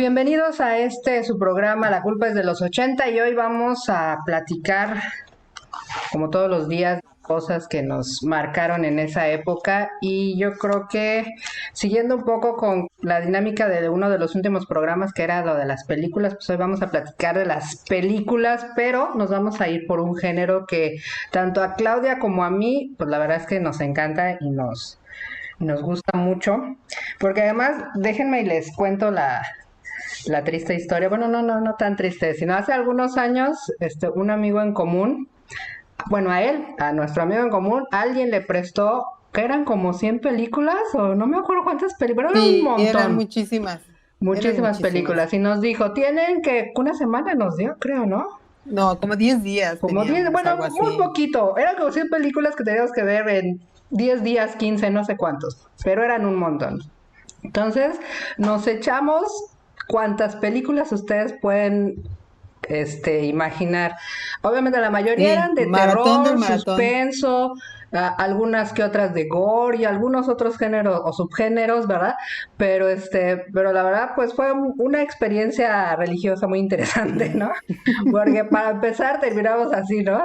bienvenidos a su programa La culpa es de los 80 y hoy vamos a platicar, como todos los días, cosas que nos marcaron en esa época y yo creo que siguiendo un poco con la dinámica de uno de los últimos programas que era lo de las películas, pues hoy vamos a platicar de las películas, pero nos vamos a ir por un género que tanto a Claudia como a mí, pues la verdad es que nos encanta y nos gusta mucho, porque además, déjenme y les cuento la triste historia. Bueno, no tan triste, sino hace algunos años, un amigo en común, bueno, a nuestro amigo en común, alguien le prestó, que eran como 100 películas, o no me acuerdo cuántas películas, pero era un Sí, montón, eran muchísimas muchísimas. películas, y nos dijo, tienen que, una semana nos dio, creo, ¿no? No, como 10 días Como 10, teníamos, bueno, algo muy así. poquito, eran como 100 películas que teníamos que ver en 10 días, 15 no sé cuántos, pero eran un montón. Entonces, nos echamos cuantas películas ustedes pueden imaginar. Obviamente la mayoría Sí, eran de maratón del terror, maratón. suspenso, algunas que otras de gore y algunos otros géneros o subgéneros, ¿verdad? Pero la verdad, pues fue una experiencia religiosa muy interesante, ¿no? Porque para empezar terminamos así, ¿no?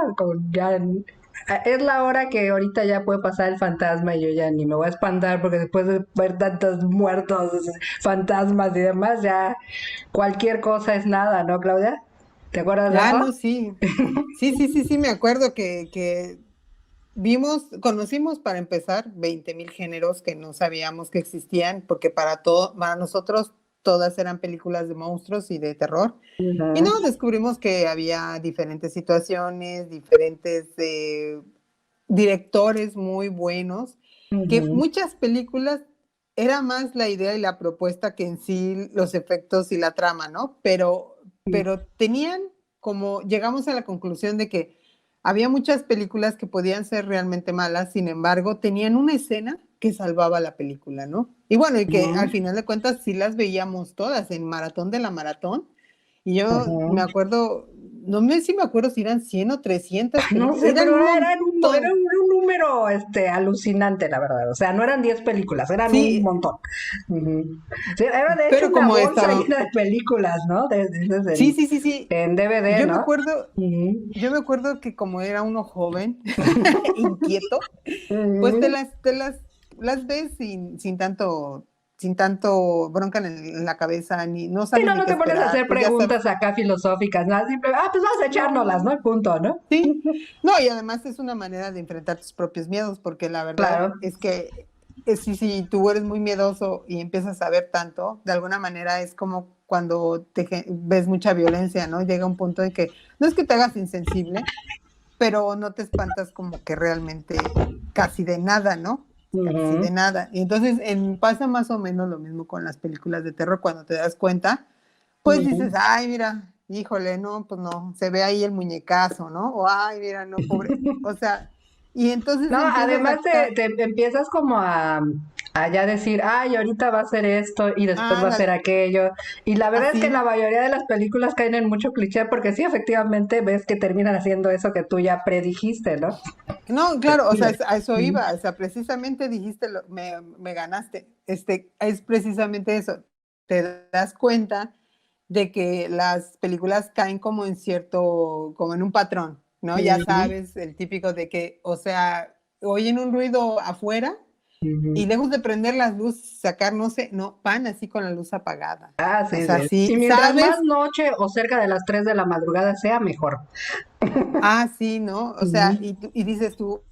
Es la hora que ahorita ya puede pasar el fantasma y yo ya ni me voy a espantar porque después de ver tantos muertos, fantasmas y demás, ya cualquier cosa es nada, ¿no, Claudia? ¿Te acuerdas de Ah, eso? no, sí. Sí, me acuerdo que conocimos para empezar 20,000 géneros que no sabíamos que existían, porque para nosotros todas eran películas de monstruos y de terror. Y no, Ujú, descubrimos que había diferentes situaciones, diferentes directores muy buenos, que ujú, muchas películas era más la idea y la propuesta que en sí los efectos y la trama, ¿no? Pero tenían como, llegamos a la conclusión de que había muchas películas que podían ser realmente malas, sin embargo, tenían una escena que salvaba la película, ¿no? Y bueno, y que al ujú, final de cuentas sí las veíamos todas en Maratón de la Maratón, y yo me ujú. acuerdo, no sé si me acuerdo si eran 100 o 300 No películas, sé, eran pero un era montón. un número alucinante, la verdad. O sea, no eran 10 películas, eran un Sí, montón. Ujú. Sí, era de hecho pero una como bolsa estaba, llena de películas, ¿no? De esas sí. en DVD, Yo me ¿no? acuerdo, Ujú, yo me acuerdo que como era uno joven, inquieto, pues ujú. las ves sin tanto bronca en la cabeza, ni no Sí, sabes no, ni no qué te pones a esperar, hacer pues ya sabes. preguntas acá filosóficas, nada, simple, pues vamos a echárnoslas, No, ¿no? Y punto, ¿no? sí, no, y además es una manera de enfrentar tus propios miedos, porque la verdad Claro. es que si tú eres muy miedoso y empiezas a ver tanto, de alguna manera es como cuando ves mucha violencia, ¿no? Llega un punto en que no es que te hagas insensible, pero no te espantas como que realmente casi de nada, ¿no? Casi de Ujú, nada. Y entonces pasa más o menos lo mismo con las películas de terror, cuando te das cuenta, pues dices, ujú. ay, mira, híjole, no, pues no, se ve ahí el muñecazo, ¿no? O ay, mira, no, pobre. O sea, y entonces No, empiezas además a caer, te empiezas como a ya decir, ay, ahorita va a ser esto y después va a ser ándale, aquello. Y la verdad es que la así. mayoría de las películas caen en mucho cliché porque sí, efectivamente ves que terminan haciendo eso que tú ya predijiste, ¿no? No, claro, o sea, Híjole. a eso Mm. iba, o sea, precisamente dijiste, me ganaste, es precisamente eso, te das cuenta de que las películas caen como en cierto, como en un patrón, ¿no? Ya Ujú, sabes, el típico de que, o sea, oyen un ruido afuera y ujú. lejos de prender las luces, sacar, no sé, no, van así con la luz apagada. Ah, O sí, sea, sí. sí, Y mientras más sabes, noche o cerca de las 3 de la madrugada sea, mejor. sí, ¿no? O sea, Ujú, y dices tú,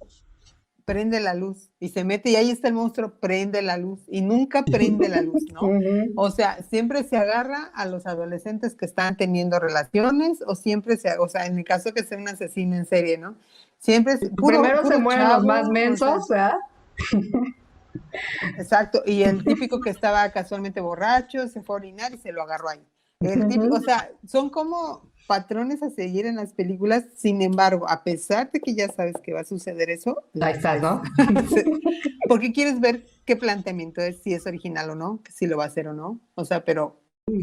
prende la luz y se mete y ahí está el monstruo, prende la luz y nunca prende la luz, ¿no? ujú. O sea, siempre se agarra a los adolescentes que están teniendo relaciones o siempre o sea, en el caso que sea un asesino en serie, ¿no? Siempre es puro, Primero se puro mueren los más chavo, o mensos, sea, ¿verdad? exacto. Y el típico que estaba casualmente borracho, se fue a orinar y se lo agarró ahí. El típico, o Ujú. sea, son como patrones a seguir en las películas, sin embargo, a pesar de que ya sabes que va a suceder eso, Ahí las estás, ves. ¿no? Porque quieres ver qué planteamiento es, si es original o no, si lo va a hacer o no. O sea, pero Ujú.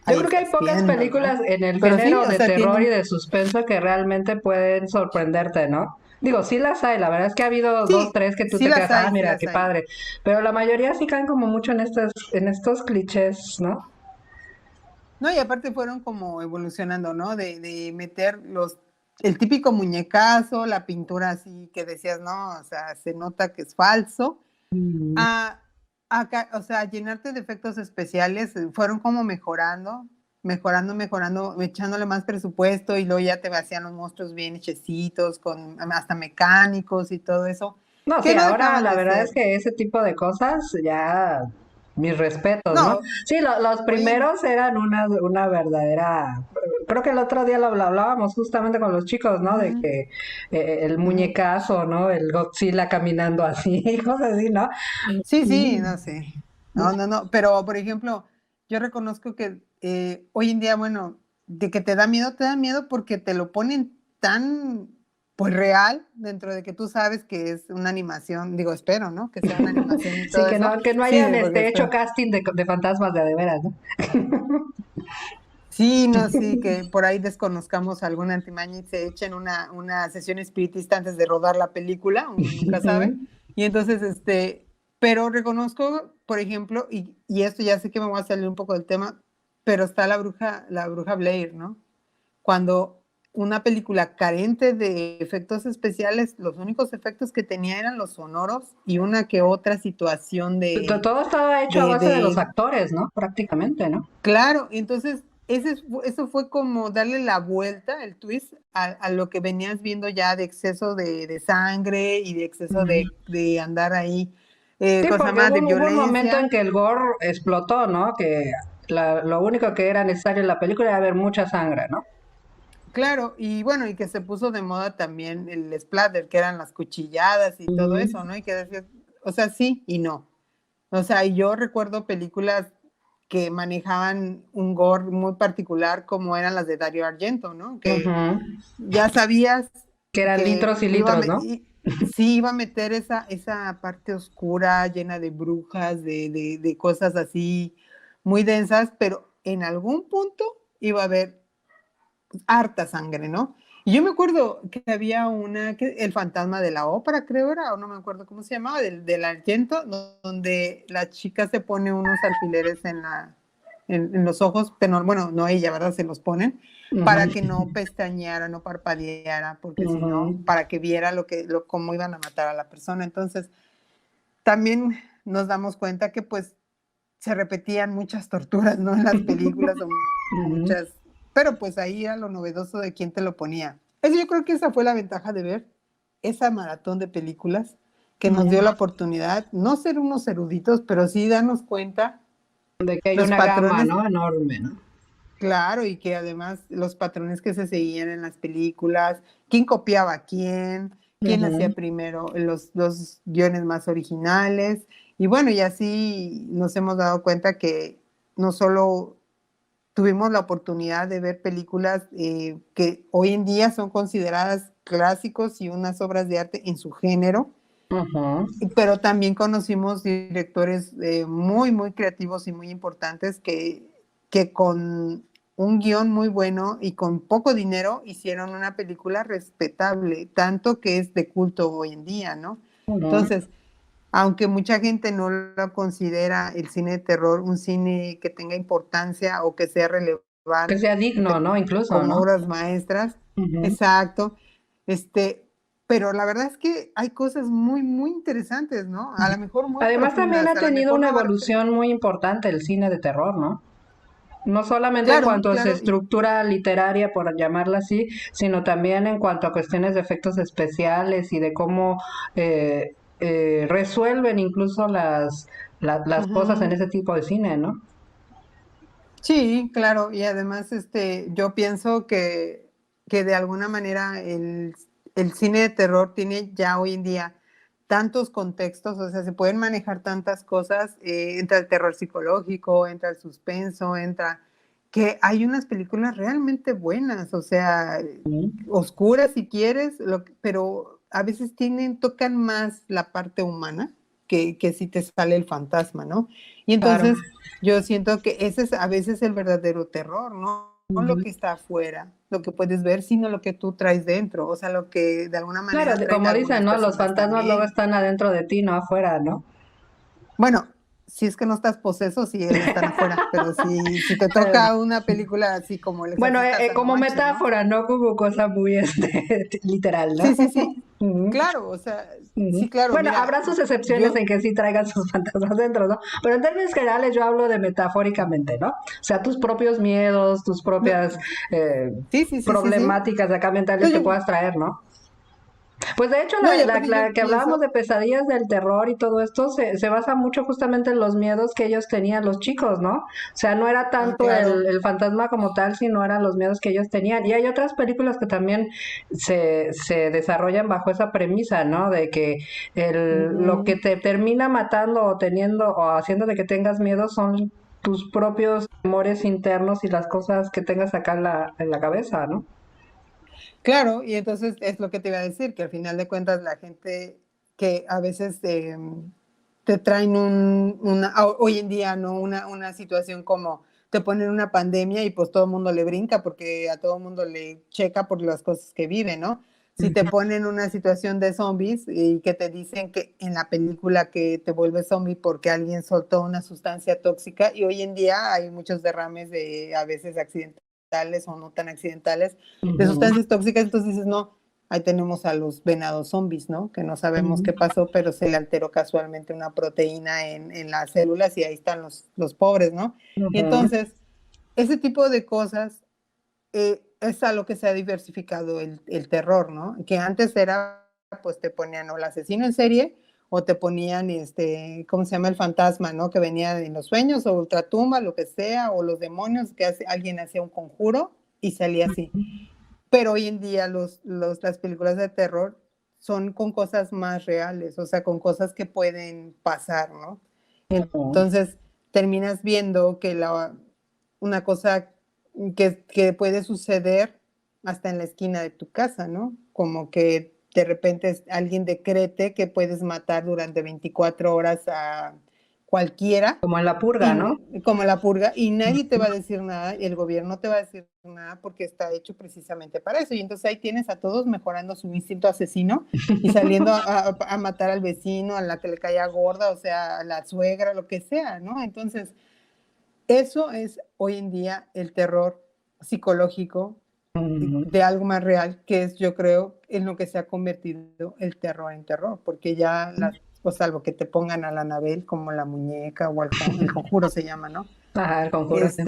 Yo ahí creo que hay estás pocas viendo, ¿no? películas en el Pero sí, género o de sea, terror y tienen. de suspenso que realmente pueden sorprenderte, ¿no? Digo, sí las hay, la verdad es que ha habido dos, Sí, tres que tú te quedas, sí mira, las qué hay. padre. Pero la mayoría sí caen como mucho en estos clichés, ¿no? No, y aparte fueron como evolucionando, ¿no? De meter el típico muñecazo, la pintura así que decías, no, o sea, se nota que es falso, Ujú. a, o sea, llenarte de efectos especiales, fueron como mejorando, echándole más presupuesto y luego ya te hacían los monstruos bien hechecitos, con hasta mecánicos y todo eso, No, sí, que no ahora dejaban la de verdad es ser. que ese tipo de cosas ya, mis respetos, ¿no? No, Sí, los hoy en, primeros eran una verdadera, creo que el otro día lo hablábamos justamente con los chicos, ¿no? De ujú, que el ujú. muñecazo, ¿no? El Godzilla caminando así, cosas así, ¿no? Sí, sí, Y- no sé. No, no, no. Pero, por ejemplo, yo reconozco que hoy en día, bueno, de que te da miedo porque te lo ponen tan, pues, real, dentro de que tú sabes que es una animación, digo, espero, ¿no? Que sea una animación y Sí, todo eso. que no Sí, hayan porque hecho espero. casting de fantasmas de veras, ¿no? Sí, no, sí, que por ahí desconozcamos alguna antimaña y se echen una sesión espiritista antes de rodar la película, uno nunca sabe. Ujú. Y entonces, pero reconozco, por ejemplo, y esto ya sé que me voy a salir un poco del tema, pero está la bruja Blair, ¿no? Cuando una película carente de efectos especiales, los únicos efectos que tenía eran los sonoros y una que otra situación Todo estaba hecho a de, base de los de, actores, ¿no? Prácticamente, ¿no? Claro, entonces eso fue como darle la vuelta, el twist, a lo que venías viendo ya de exceso de sangre y de exceso Ujú. de andar ahí, Sí, cosa porque más de hubo un momento en violencia. que el gore explotó, ¿no? Que lo único que era necesario en la película era ver mucha sangre, ¿no? Claro, y bueno, y que se puso de moda también el splatter, que eran las cuchilladas y todo Ujú. eso, ¿no? Y que decías, o sea, sí y no. O sea, yo recuerdo películas que manejaban un gore muy particular, como eran las de Dario Argento, ¿no? Que Ujú. ya sabías Que eran que litros y litros, ¿no? sí iba a meter esa parte oscura, llena de brujas, de cosas así muy densas, pero en algún punto iba a haber harta sangre, ¿no? Y yo me acuerdo que había el fantasma de la ópera, creo era, o no me acuerdo cómo se llamaba, del Argento, donde la chica se pone unos alfileres en los ojos, pero bueno, no ella, ¿verdad? Se los ponen Ujú. para que no pestañeara, no parpadeara, porque si Ujú. no, para que viera cómo iban a matar a la persona. Entonces, también nos damos cuenta que pues se repetían muchas torturas, ¿no? En las películas o Ujú. muchas, pero pues ahí era lo novedoso de quién te lo ponía. Eso yo creo que esa fue la ventaja de ver esa maratón de películas que nos dio Ujú. la oportunidad, no ser unos eruditos, pero sí darnos cuenta De que hay los una gama, patrones, ¿no? Enorme, ¿no? claro, y que además los patrones que se seguían en las películas, quién copiaba a quién hacía Ujú. primero los guiones más originales, y bueno, y así nos hemos dado cuenta que no solo tuvimos la oportunidad de ver películas que hoy en día son consideradas clásicos y unas obras de arte en su género, Ujú. pero también conocimos directores muy, muy creativos y muy importantes que con un guión muy bueno y con poco dinero hicieron una película respetable, tanto que es de culto hoy en día, ¿no? Ujú. Entonces, aunque mucha gente no lo considera el cine de terror un cine que tenga importancia o que sea Que relevante sea digno, ¿no? Incluso, como ¿no? obras maestras, Ujú. exacto, este, pero la verdad es que hay cosas muy, muy interesantes, ¿no? A lo mejor muy Además también profundas, ha a lo tenido mejor una no abarca, evolución muy importante el cine de terror, ¿no? No solamente en claro, cuanto a su claro, estructura literaria, por llamarla así, sino también en cuanto a cuestiones de efectos especiales y de cómo resuelven incluso las cosas en ujú. ese tipo de cine, ¿no? Sí, claro, y además, yo pienso que de alguna manera el cine de terror tiene ya hoy en día tantos contextos, o sea, se pueden manejar tantas cosas, entra el terror psicológico, entra el suspenso, que hay unas películas realmente buenas, o sea, Ujú. oscuras si quieres, pero a veces tocan más la parte humana que si te sale el fantasma, ¿no? Y Claro. entonces yo siento que ese es a veces el verdadero terror, ¿no? No lo Ujú. que está afuera, lo que puedes ver, sino lo que tú traes dentro, o sea, lo que de alguna Claro, manera traen como dicen, algunas ¿no? Los personas fantasmas luego también. están adentro de ti, no afuera, ¿no? Bueno, si es que no estás poseso, si están afuera, pero si te toca una película así como El Bueno, Exorcista, hasta no como manches, ¿no? metáfora, no como cosa muy literal, ¿no? Sí, sí, sí, Ujú, claro, o sea, sí, ujú. claro, Bueno, mira, habrá sus excepciones yo, en que sí traigan sus fantasmas dentro, ¿no? Pero en términos generales yo hablo de metafóricamente, ¿no? O sea, tus propios miedos, tus no, propias sí, sí, sí, sí, sí. problemáticas de acá No, mentales que puedas traer, ¿no? Pues de hecho, no, y la, aparte yo la que hablábamos pienso, de pesadillas del terror y todo esto se basa mucho justamente en los miedos que ellos tenían los chicos, ¿no? O sea, no era tanto claro, el fantasma como tal, sino eran los miedos que ellos tenían. Y hay otras películas que también se desarrollan bajo esa premisa, ¿no? De que lo que ujú, te termina matando o teniendo o haciendo de que tengas miedo son tus propios temores internos y las cosas que tengas acá en la cabeza, ¿no? claro, y entonces es lo que te iba a decir, que al final de cuentas la gente que a veces te traen hoy en día, ¿no? Una situación como te ponen una pandemia y pues todo el mundo le brinca porque a todo el mundo le checa por las cosas que vive, ¿no? Si te ponen una situación de zombies y que te dicen que en la película que te vuelves zombie porque alguien soltó una sustancia tóxica y hoy en día hay muchos derrames de a veces accidentales o no tan accidentales de Ujú, sustancias tóxicas, entonces dices, no, ahí tenemos a los venados zombies, ¿no? Que no sabemos ujú, qué pasó, pero se le alteró casualmente una proteína en las células y ahí están los pobres, ¿no? Y ujú. entonces, ese tipo de cosas es a lo que se ha diversificado el terror, ¿no? Que antes era, pues te ponían o el asesino en serie o te ponían, ¿cómo se llama? El fantasma, ¿no? Que venía en los sueños o ultratumba, lo que sea, o los demonios, que alguien hacía un conjuro y salía así. Pero hoy en día las películas de terror son con cosas más reales, o sea, con cosas que pueden pasar, ¿no? Ujú. Entonces terminas viendo que una cosa que puede suceder hasta en la esquina de tu casa, ¿no? Como que de repente alguien decrete que puedes matar durante 24 horas a cualquiera Como en la purga, ¿no? y como la purga, y nadie te va a decir nada, y el gobierno te va a decir nada porque está hecho precisamente para eso. Y entonces ahí tienes a todos mejorando su instinto asesino y saliendo a matar al vecino, a la que le caía gorda, o sea, a la suegra, lo que sea, ¿no? Entonces, eso es hoy en día el terror psicológico Ujú. de algo más real, que es, yo creo, en lo que se ha convertido el terror en terror, porque ya o salvo que te pongan a la Anabel como la muñeca o el conjuro se llama, ¿no? Ajá, el conjuro, sí.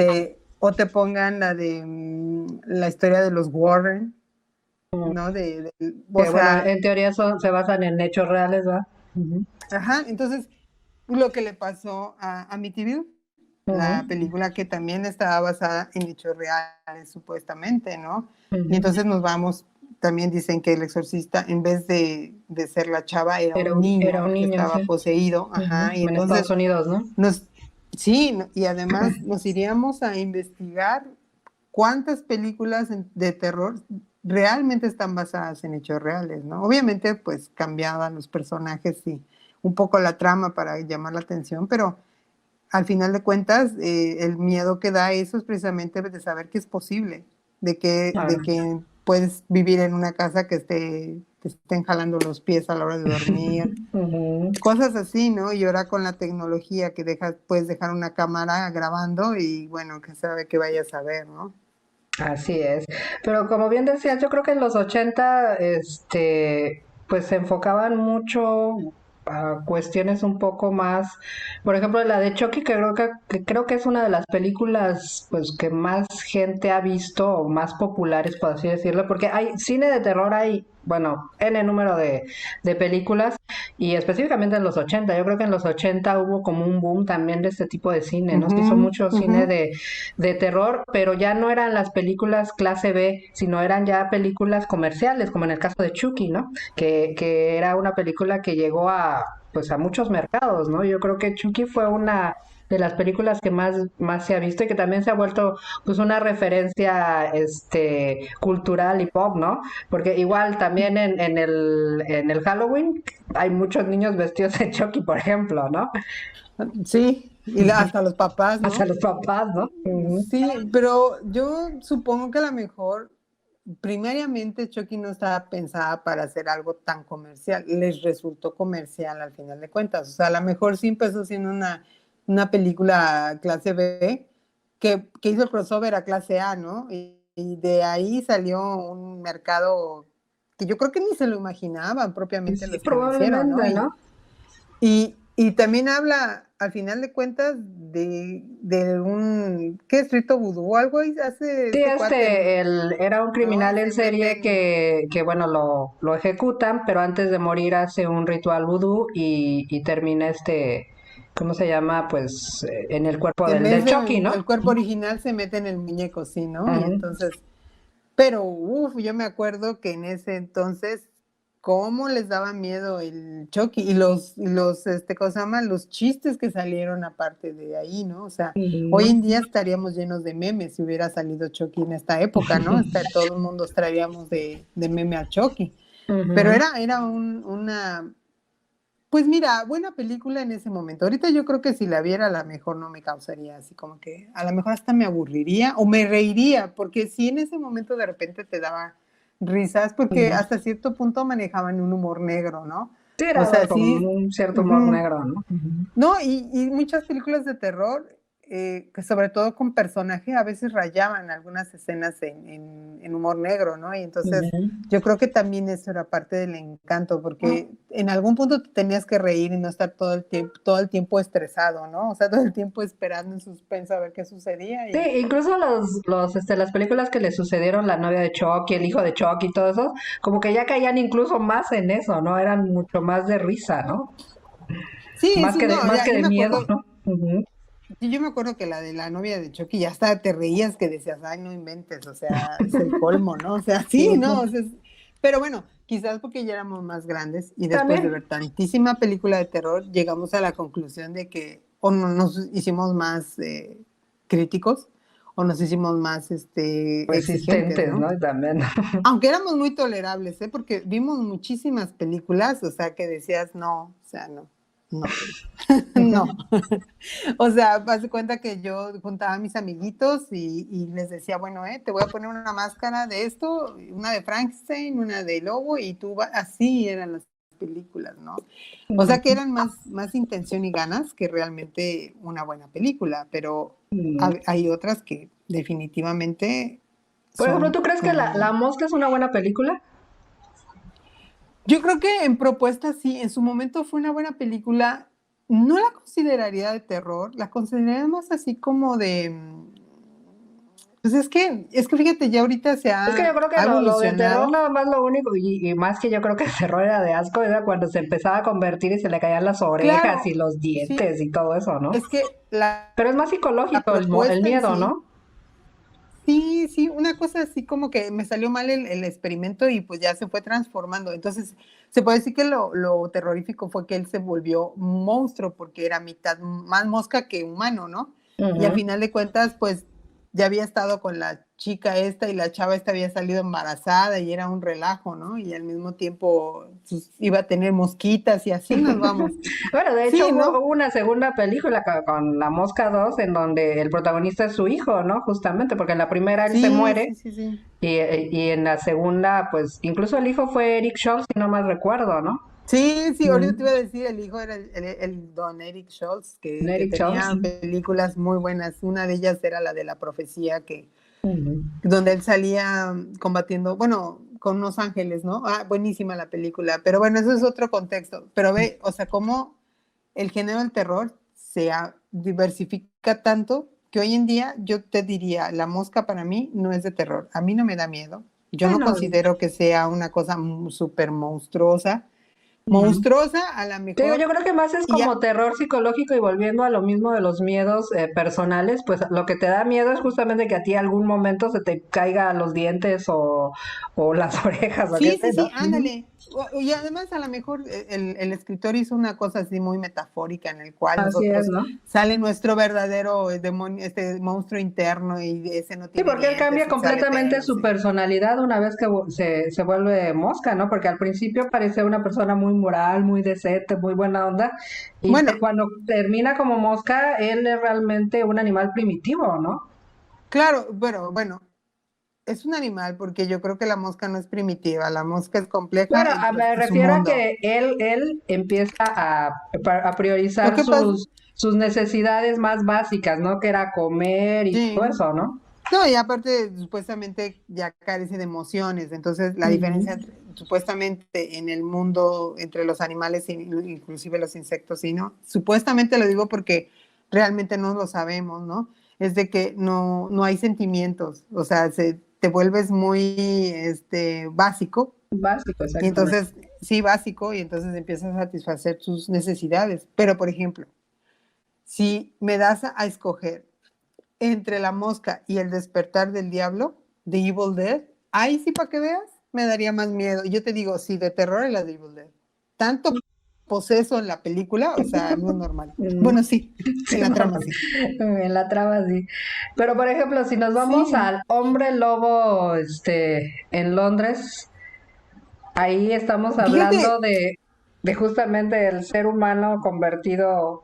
O te pongan la de la historia de los Warren, Ujú. ¿no? O Que bueno, sea, en teoría se basan en hechos reales, ¿va? Ujú. ajá, entonces lo que le pasó a Amityville, la Ujú, película que también estaba basada en hechos reales, supuestamente, ¿no? Y ujú. entonces nos vamos, también dicen que el exorcista, en vez de ser la chava, era un Era niño un que niño, sí. estaba poseído, ajá, y Ujú. En Estados entonces Unidos, ¿no? nos, sí, y además nos iríamos a investigar cuántas películas de terror realmente están basadas en hechos reales, ¿no? Obviamente, pues cambiaban los personajes y un poco la trama para llamar la atención, pero al final de cuentas, el miedo que da eso es precisamente de saber que es posible, de Claro. que puedes vivir en una casa que te estén jalando los pies a la hora de dormir, Ujú. cosas así, ¿no? Y ahora con la tecnología que puedes dejar una cámara grabando y bueno, que sabe que vayas a ver, ¿no? Así es. Pero como bien decías, yo creo que en los 80, pues se enfocaban mucho a cuestiones un poco más, por ejemplo, la de Chucky, que creo que es una de las películas, pues, que más gente ha visto, o más populares, por así decirlo, porque hay cine de terror, hay, bueno, N número de películas, y específicamente en los 80. Yo creo que en los 80 hubo como un boom también de este tipo de cine, ¿no? Se hizo Ujú, mucho ujú. cine de terror, pero ya no eran las películas clase B, sino eran ya películas comerciales, como en el caso de Chucky, ¿no? Que era una película que llegó a, pues, a muchos mercados, ¿no? Yo creo que Chucky fue una de las películas que más se ha visto y que también se ha vuelto pues una referencia cultural y pop, ¿no? Porque igual también en el Halloween hay muchos niños vestidos de Chucky, por ejemplo, ¿no? Sí, hasta los papás, Hasta ¿no? los papás, ¿no? Ujú. Sí, pero yo supongo que a lo mejor, primariamente, Chucky no estaba pensada para hacer algo tan comercial. Les resultó comercial al final de cuentas. O sea, a lo mejor sí empezó siendo una una película clase B que hizo el crossover a clase A, ¿no? Y de ahí salió un mercado que yo creo que ni se lo imaginaban propiamente Sí, los que lo hicieron, ¿no? probablemente, ¿no? Y también habla, al final de cuentas, de un, ¿qué? Estricto vudú o algo hace Sí, este cuate, era un ¿no? criminal Y en se serie meten, que bueno, lo ejecutan, pero antes de morir hace un ritual vudú y termina ¿cómo se llama? Pues en el cuerpo en del vez de Chucky, ¿no? el cuerpo original se mete en el muñeco, sí, ¿no? Y Ujú. entonces, pero, uff, yo me acuerdo que en ese entonces, cómo les daba miedo el Chucky ¿cómo se llama? Los chistes que salieron aparte de ahí, ¿no? O sea, hoy Ujú. en día estaríamos llenos de memes si hubiera salido Chucky en esta época, ¿no? Todo el mundo estaríamos de meme a Chucky. Pero Ujú. era pues mira, buena película en ese momento. Ahorita yo creo que si la viera, a lo mejor no me causaría así como que, a lo mejor hasta me aburriría o me reiría, porque sí en ese momento de repente te daba risas, porque Ujú. hasta cierto punto manejaban un humor negro, ¿no? Sí, O era sea, como sí, un cierto humor ujú. negro, ¿no? Ujú. No, y muchas películas de terror, que sobre todo con personaje, a veces rayaban algunas escenas en humor negro, ¿no? Y entonces Ujú. yo creo que también eso era parte del encanto, porque en algún punto te tenías que reír y no estar todo el tiempo estresado, ¿no? O sea, todo el tiempo esperando en suspenso a ver qué sucedía. Sí, incluso las películas que le sucedieron, la novia de Chucky, el hijo de Chucky y todo eso, como que ya caían incluso más en eso, ¿no? Eran mucho más de risa, ¿no? Sí, sí, no, Más ya, que de miedo, ¿no? Ujú. yo me acuerdo que la de la novia de Chucky ya hasta te reías que decías, ay, no inventes, o sea, es el colmo, ¿no? O sea, sí, no, o sea, pero bueno, quizás porque ya éramos más grandes y después de También. ver tantísima película de terror, llegamos a la conclusión de que o no nos hicimos más críticos o nos hicimos más exigentes, Resistentes, ¿no? ¿no? También. Aunque éramos muy tolerables, porque vimos muchísimas películas, o sea, que decías, no, o sea, no, no, no. O sea, haz de cuenta que yo juntaba a mis amiguitos y les decía, bueno, te voy a poner una máscara de esto, una de Frankenstein, una de Lobo, y así eran las películas, ¿no? O sea que eran más intención y ganas que realmente una buena película, pero hay otras que definitivamente Por ejemplo, son ¿tú crees que la como... Mosca es una buena película? Yo creo que en propuesta sí, en su momento fue una buena película. No la consideraría de terror, la consideraría más así como de. Pues es que fíjate, ya ahorita se Es que yo creo que ha lo de terror, evolucionado. nada más lo único, y más que yo creo que el terror era de asco, era cuando se empezaba a convertir y se le caían las orejas y Claro, los sí, dientes y todo eso, ¿no? es que Pero es más la psicológico el propuesta en miedo, sí, ¿no? sí, sí, una cosa así como que me salió mal el experimento y pues ya se fue transformando. Entonces, se puede decir que lo terrorífico fue que él se volvió un monstruo porque era mitad más mosca que humano, ¿no? Y al Ujú. final de cuentas, pues ya había estado con la chica esta y la chava esta había salido embarazada y era un relajo, ¿no? Y al mismo tiempo pues, iba a tener mosquitas y así nos vamos. Bueno, de hecho Sí, hubo ¿no? una segunda película con La Mosca 2 en donde el protagonista es su hijo, ¿no? Justamente, porque en la primera él se Sí, muere sí, sí, sí. y en la segunda, pues incluso el hijo fue Eric Schultz, si no mal recuerdo, ¿no? Sí, sí, ahorita te Mm. iba a decir, el hijo era el don Eric Schultz, que Eric Schultz. tenía películas muy buenas. Una de ellas era la de La Profecía, Ujú. donde él salía combatiendo, bueno, con unos ángeles, ¿no? Ah, buenísima la película, pero bueno, eso es otro contexto. Pero ve, o sea, cómo el género del terror diversifica tanto que hoy en día yo te diría, La Mosca para mí no es de terror, a mí no me da miedo. Yo no Bueno, considero que sea una cosa súper monstruosa. ujú. Monstruosa, a lo Te digo, mejor. yo creo que más es Y como terror psicológico y volviendo a lo mismo de los miedos personales, pues lo que te da miedo es justamente que a ti algún momento se te caiga los dientes o las orejas o qué sí, sé, sí, ¿no? sí, Ujú. ándale. Y además a lo mejor el escritor hizo una cosa así muy metafórica en el cual Así es, nosotros ¿no? sale nuestro verdadero demonio, este monstruo interno y ese no Sí, tiene porque él cambia dientes y sale completamente pelo, su sí. personalidad una vez que se vuelve mosca, ¿no? Porque al principio parece una persona muy moral, muy decente, muy buena onda, y Bueno, cuando termina como mosca, él es realmente un animal primitivo, ¿no? claro, pero bueno, es un animal porque yo creo que la mosca no es primitiva, la mosca es Bueno, compleja en me su refiero a mundo. que él empieza a Lo priorizar que pasa, sus necesidades más básicas, ¿no? Que era comer y todo Sí. eso, ¿no? No, y aparte, supuestamente ya carece de emociones, entonces la diferencia Ujú. supuestamente en el mundo entre los animales, inclusive los insectos, y no, supuestamente lo digo porque realmente no lo sabemos, ¿no? Es de que no hay sentimientos, o sea, te vuelves muy básico, Básico, y exactamente. entonces, sí, básico, y entonces empiezas a satisfacer tus necesidades. Pero, por ejemplo, si me das a escoger entre La Mosca y El Despertar del Diablo, The Evil Dead, ahí sí, para que veas, me daría más miedo. Yo te digo, sí, de terror es la de Evil Dead. Tanto poseso en la película, o sea, no es normal. Mm, Bueno, sí, sí, en la bueno, trama sí. en la trama sí. Pero por ejemplo, si nos vamos Sí, al hombre lobo, en Londres, ahí estamos hablando fíjate, de justamente el ser humano convertido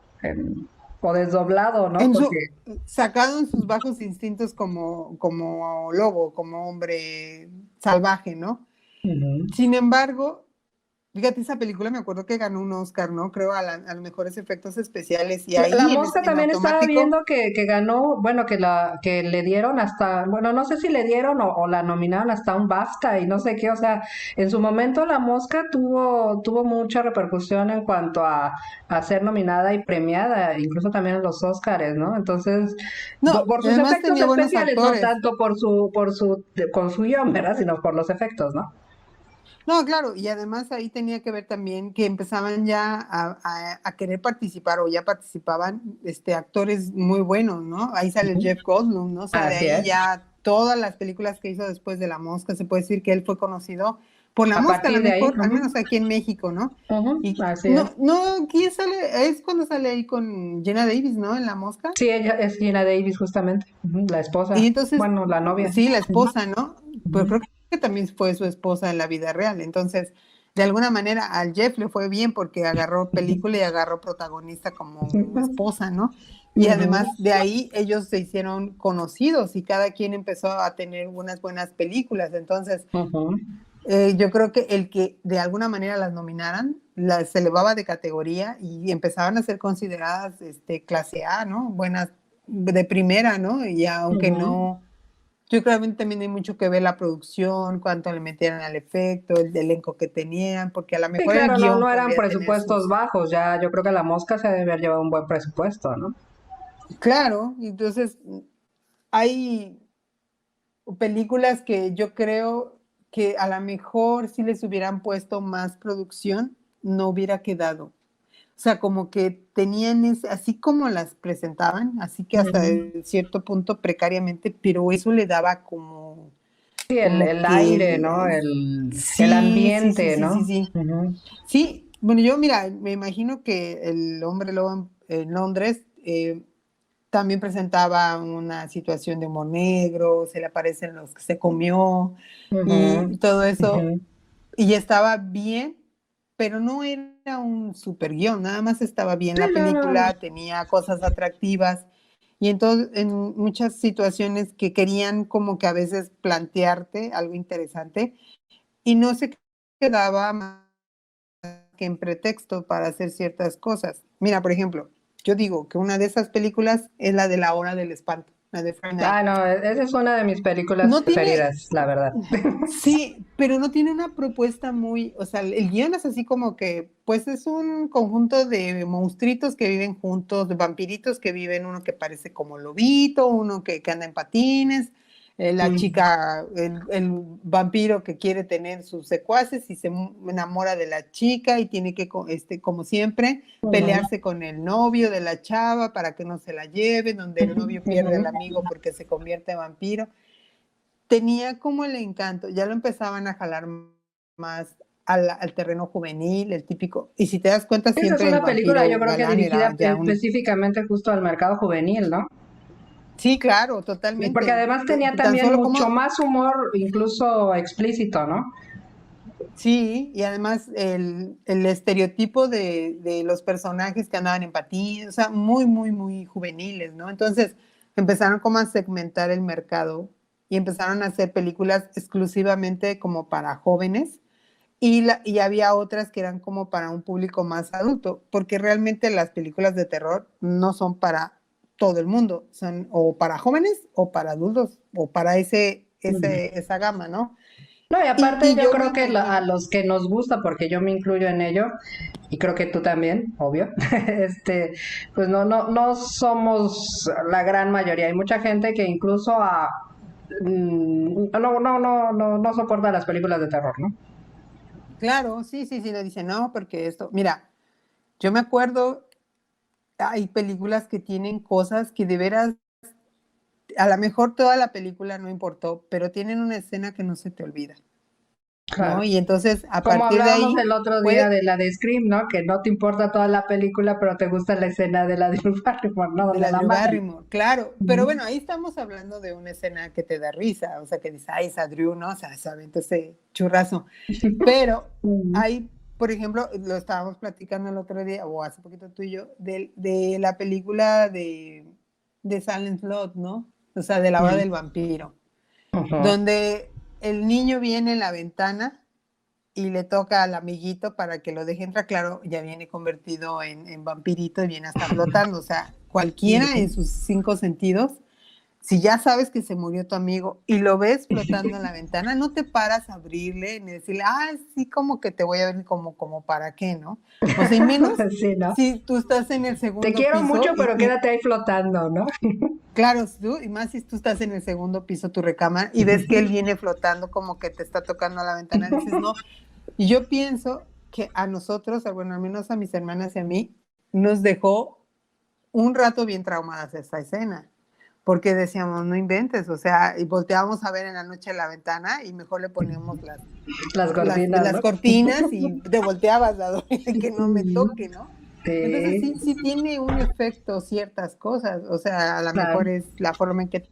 o desdoblado, ¿no? en Porque su, sacado en sus bajos instintos como lobo, como hombre salvaje, ¿no? ujú. Sin embargo, fíjate, esa película me acuerdo que ganó un Oscar, ¿no? Creo a los mejores efectos especiales. Y La ahí Mosca en también estaba automático, viendo que ganó, bueno, que le dieron hasta, bueno, no sé si le dieron o la nominaron hasta un BAFTA y no sé qué, o sea, en su momento La Mosca tuvo mucha repercusión en cuanto a ser nominada y premiada, incluso también en los Óscares, ¿no? Entonces, no, por sus además efectos tenía buenos especiales, no actores. tanto con su guión, ¿verdad? Sino por los efectos, ¿no? No, claro, y además ahí tenía que ver también que empezaban ya a querer participar o ya participaban actores muy buenos, ¿no? Ahí sale Ujú. Jeff Goldblum, ¿no? O sea, de Así ahí es. ya todas las películas que hizo después de La Mosca, se puede decir que él fue conocido por La A Mosca, a lo partir de ahí, mejor, al menos aquí en México, ¿no? Y así es. no, ¿quién sale? Es cuando sale ahí con Jenna Davis, ¿no? En La Mosca. Sí, ella es Gina Davis justamente, la Y esposa, entonces, bueno, la novia. sí, la Ujú, esposa, ¿no? Pero ujú, creo que también fue su esposa en la vida real. Entonces, de alguna manera al Jeff le fue bien porque agarró película y agarró protagonista como esposa, ¿no? Y ujú, además de ahí ellos se hicieron conocidos y cada quien empezó a tener unas buenas películas. Entonces, ujú. yo creo que el que de alguna manera las nominaran, las elevaba de categoría y empezaban a ser consideradas clase A, ¿no? Buenas de primera, ¿no? Y aunque Ujú. no, yo creo que también hay mucho que ver la producción, cuánto le metieran al efecto, el elenco que tenían, porque a lo Sí, mejor el claro, guión no eran podría tener presupuestos sus... bajos, ya yo creo que La Mosca se debe haber llevado un buen presupuesto, ¿no? Claro, entonces hay películas que yo creo que a lo mejor si les hubieran puesto más producción, no hubiera quedado. O sea, como que tenían así como las presentaban, así que hasta Ujú. cierto punto precariamente, pero eso le daba Sí, como el aire, que ¿no? El sí, sí, sí, ambiente, sí, sí, ¿no? sí. Ujú, Sí, bueno, yo mira, me imagino que el hombre lobo en Londres también presentaba una situación de humor negro, se le aparecen los que se comió ujú, y todo eso, ujú. y estaba bien, pero no era un super guión, nada más estaba bien Sí, la no, no, no. película, tenía cosas atractivas, y entonces en muchas situaciones que querían como que a veces plantearte algo interesante, y no se quedaba más que en pretexto para hacer ciertas cosas. Mira, por ejemplo, yo digo que una de esas películas es la de La Hora del Espanto, la de Friday Night. Ah, no, esa es una de mis películas No tiene, preferidas, la verdad. sí, pero no tiene una propuesta muy, o sea, el guión es así como que, pues es un conjunto de monstruitos que viven juntos, de vampiritos que viven, uno que parece como lobito, uno que anda en patines, la Mm, chica, el vampiro que quiere tener sus secuaces y se enamora de la chica y tiene que, como siempre, ujú, pelearse con el novio de la chava para que no se la lleve, donde el novio pierde al ujú. amigo porque se convierte en vampiro. Tenía como el encanto, ya lo empezaban a jalar más al terreno juvenil, el típico, y si te das cuenta Esa es siempre el una película, yo vampiro creo que galán dirigida era ya un... específicamente justo al mercado juvenil, ¿no? Sí, claro, Porque totalmente. además tenía Tan también solo mucho como... más humor, incluso explícito, ¿no? Sí, y además el estereotipo de los personajes que andaban en patines, o sea, muy, muy, muy juveniles, ¿no? Entonces empezaron como a segmentar el mercado y empezaron a hacer películas exclusivamente como para jóvenes. y había otras que eran como para un público más adulto, porque realmente las películas de terror no son para todo el mundo, son o para jóvenes o para adultos o para esa gama, ¿no? No, y aparte Y yo yo me creo que a imagino, los que nos gusta, porque yo me incluyo en ello, y creo que tú también, obvio, este, pues no somos la gran mayoría. Hay mucha gente que incluso no soporta las películas de terror, ¿no? claro, sí, sí, sí, le dicen, no, porque esto, mira, yo me acuerdo, hay películas que tienen cosas que de veras, a lo mejor toda la película no importó, pero tienen una escena que no se te olvida, ¿no? Claro. Y entonces, a Como partir de hablábamos ahí, el otro día puede, de la de Scream, ¿no? Que no te importa toda la película, pero te gusta la escena de la de Drew Barrymore, ¿no? de Donde la la Drew matan. Barrymore, claro, pero Ujú. bueno, ahí estamos hablando de una escena que te da risa, o sea, que dices, ay, esa Drew, ¿no? O sea, se aventó ese churrazo, pero Ujú. hay, por ejemplo, lo estábamos platicando el otro día, o hace poquito tú y yo, de la película de Silent Slot, ¿no? O sea, de la hora del vampiro, Ujú. donde el niño viene en la ventana y le toca al amiguito para que lo deje entrar, claro, ya viene convertido en vampirito y viene hasta flotando, o sea, cualquiera en Ujú. sus 5 sentidos, si ya sabes que se murió tu amigo y lo ves flotando en la ventana, no te paras a abrirle ni decirle, ah, sí, como que te voy a ver como para qué, ¿no? O sea, y menos Sí, ¿no? si tú estás en el Te segundo quiero piso mucho, pero quédate ahí flotando, ¿no? claro, y más si tú estás en el segundo piso, tu recámara, y ves que él viene flotando como que te está tocando a la ventana, dices, no. Y yo pienso que a nosotros, bueno, al menos a mis hermanas y a mí, nos dejó un rato bien traumadas esta escena, porque decíamos, no inventes, o sea, y volteábamos a ver en la noche la ventana y mejor le poníamos Las cortinas, las ¿no? cortinas y te volteabas a dormir, que no me toque, ¿no? Entonces Sí, sí, sí tiene un efecto ciertas cosas, o sea, a lo claro. mejor es la forma en que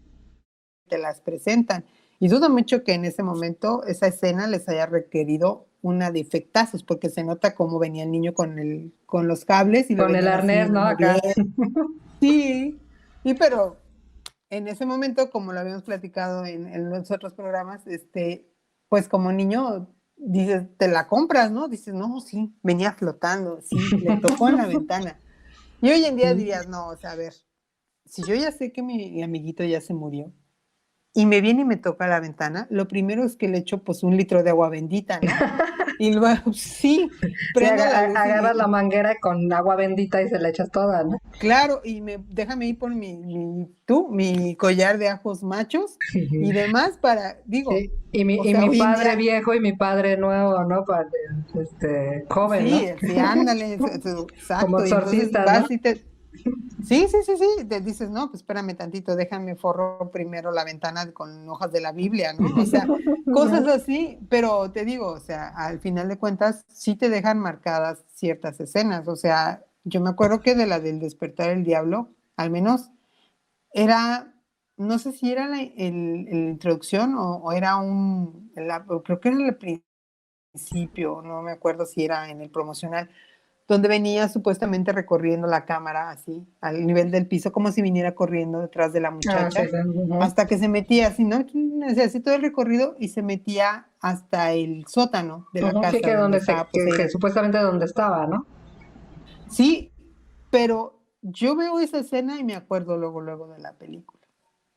te las presentan. Y dudo mucho que en ese momento esa escena les haya requerido una de efectazos, porque se nota cómo venía el niño con los cables y lo Con el venían arnés, así ¿no? Acá. moviendo. Sí, y pero en ese momento, como lo habíamos platicado en los otros programas, pues como niño dices, te la compras, ¿no? Dices, no, sí, venía flotando, sí, le tocó en la ventana. Y hoy en día dirías, no, o sea, a ver, si yo ya sé que mi amiguito ya se murió, y me viene y me toca la ventana, lo primero es que le echo pues 1 litro de agua bendita, ¿no? Y luego, sí, Sí, prendo la luz agarras la manguera con agua bendita y se la echas toda, ¿no? claro, y déjame ir por mi collar de ajos machos y demás para, digo, Sí. o Y sea, mi hoy en padre día, viejo y mi padre nuevo, ¿no? Joven, ¿no? sí, sí, ándale, Como exacto, y entonces exorcistas, ¿no? vas y sí, sí, sí, sí, te dices, no, pues espérame tantito, déjame forro primero la ventana con hojas de la Biblia, ¿no? O sea, cosas así, pero te digo, o sea, al final de cuentas, sí te dejan marcadas ciertas escenas, o sea, yo me acuerdo que de la del despertar el diablo, al menos era, no sé si era la introducción o era creo que era el principio, no me acuerdo si era en el promocional, donde venía supuestamente recorriendo la cámara así, al nivel del piso, como si viniera corriendo detrás de la Ah, sí, muchacha, sí. Ujú. hasta que se metía así, ¿no? Hacía así todo el recorrido y se metía hasta el sótano de la Ujú, sí, casa donde estaba que poseída. supuestamente donde estaba, ¿no? Sí, pero yo veo esa escena y me acuerdo luego, luego de la película.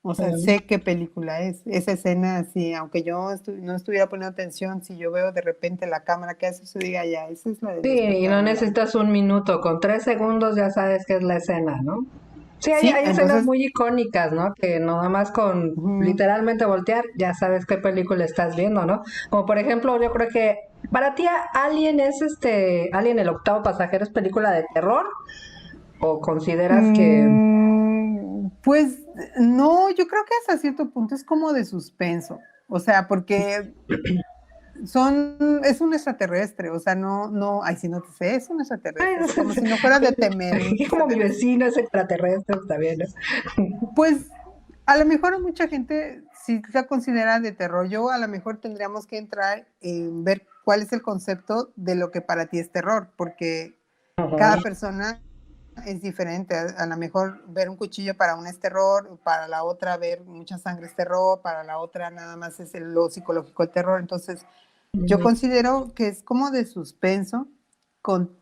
O sea, Ujú. sé qué película es. Esa escena, sí, aunque yo no estuviera poniendo atención, si yo veo de repente la cámara que hace eso, diga, ya, esa es la del Sí, y despertar no del diablo. necesitas un minuto, con 3 segundos ya sabes qué es la escena, ¿no? Sí, Sí, hay escenas entonces, muy icónicas, ¿no? Que nada más con ujú, literalmente voltear ya sabes qué película estás viendo, ¿no? Como por ejemplo, yo creo que para ti Alien es Alien el octavo pasajero es película de terror o consideras que Pues no, yo creo que hasta cierto punto es como de suspenso, o sea, porque es un extraterrestre, o sea, no, ay, si no te sé, es un extraterrestre, o sea, como si no fuera de temer un como mi extraterrestre. vecino es extraterrestre, está bien, ¿no? Pues a lo mejor a mucha gente sí la considera de terror, yo a lo mejor tendríamos que entrar en ver cuál es el concepto de lo que para ti es terror, porque cada Ujú. persona es diferente. A lo mejor ver un cuchillo para una es terror, para la otra ver mucha sangre es terror, para la otra nada más es lo psicológico el terror. Entonces, Yo considero que es como de suspenso, con,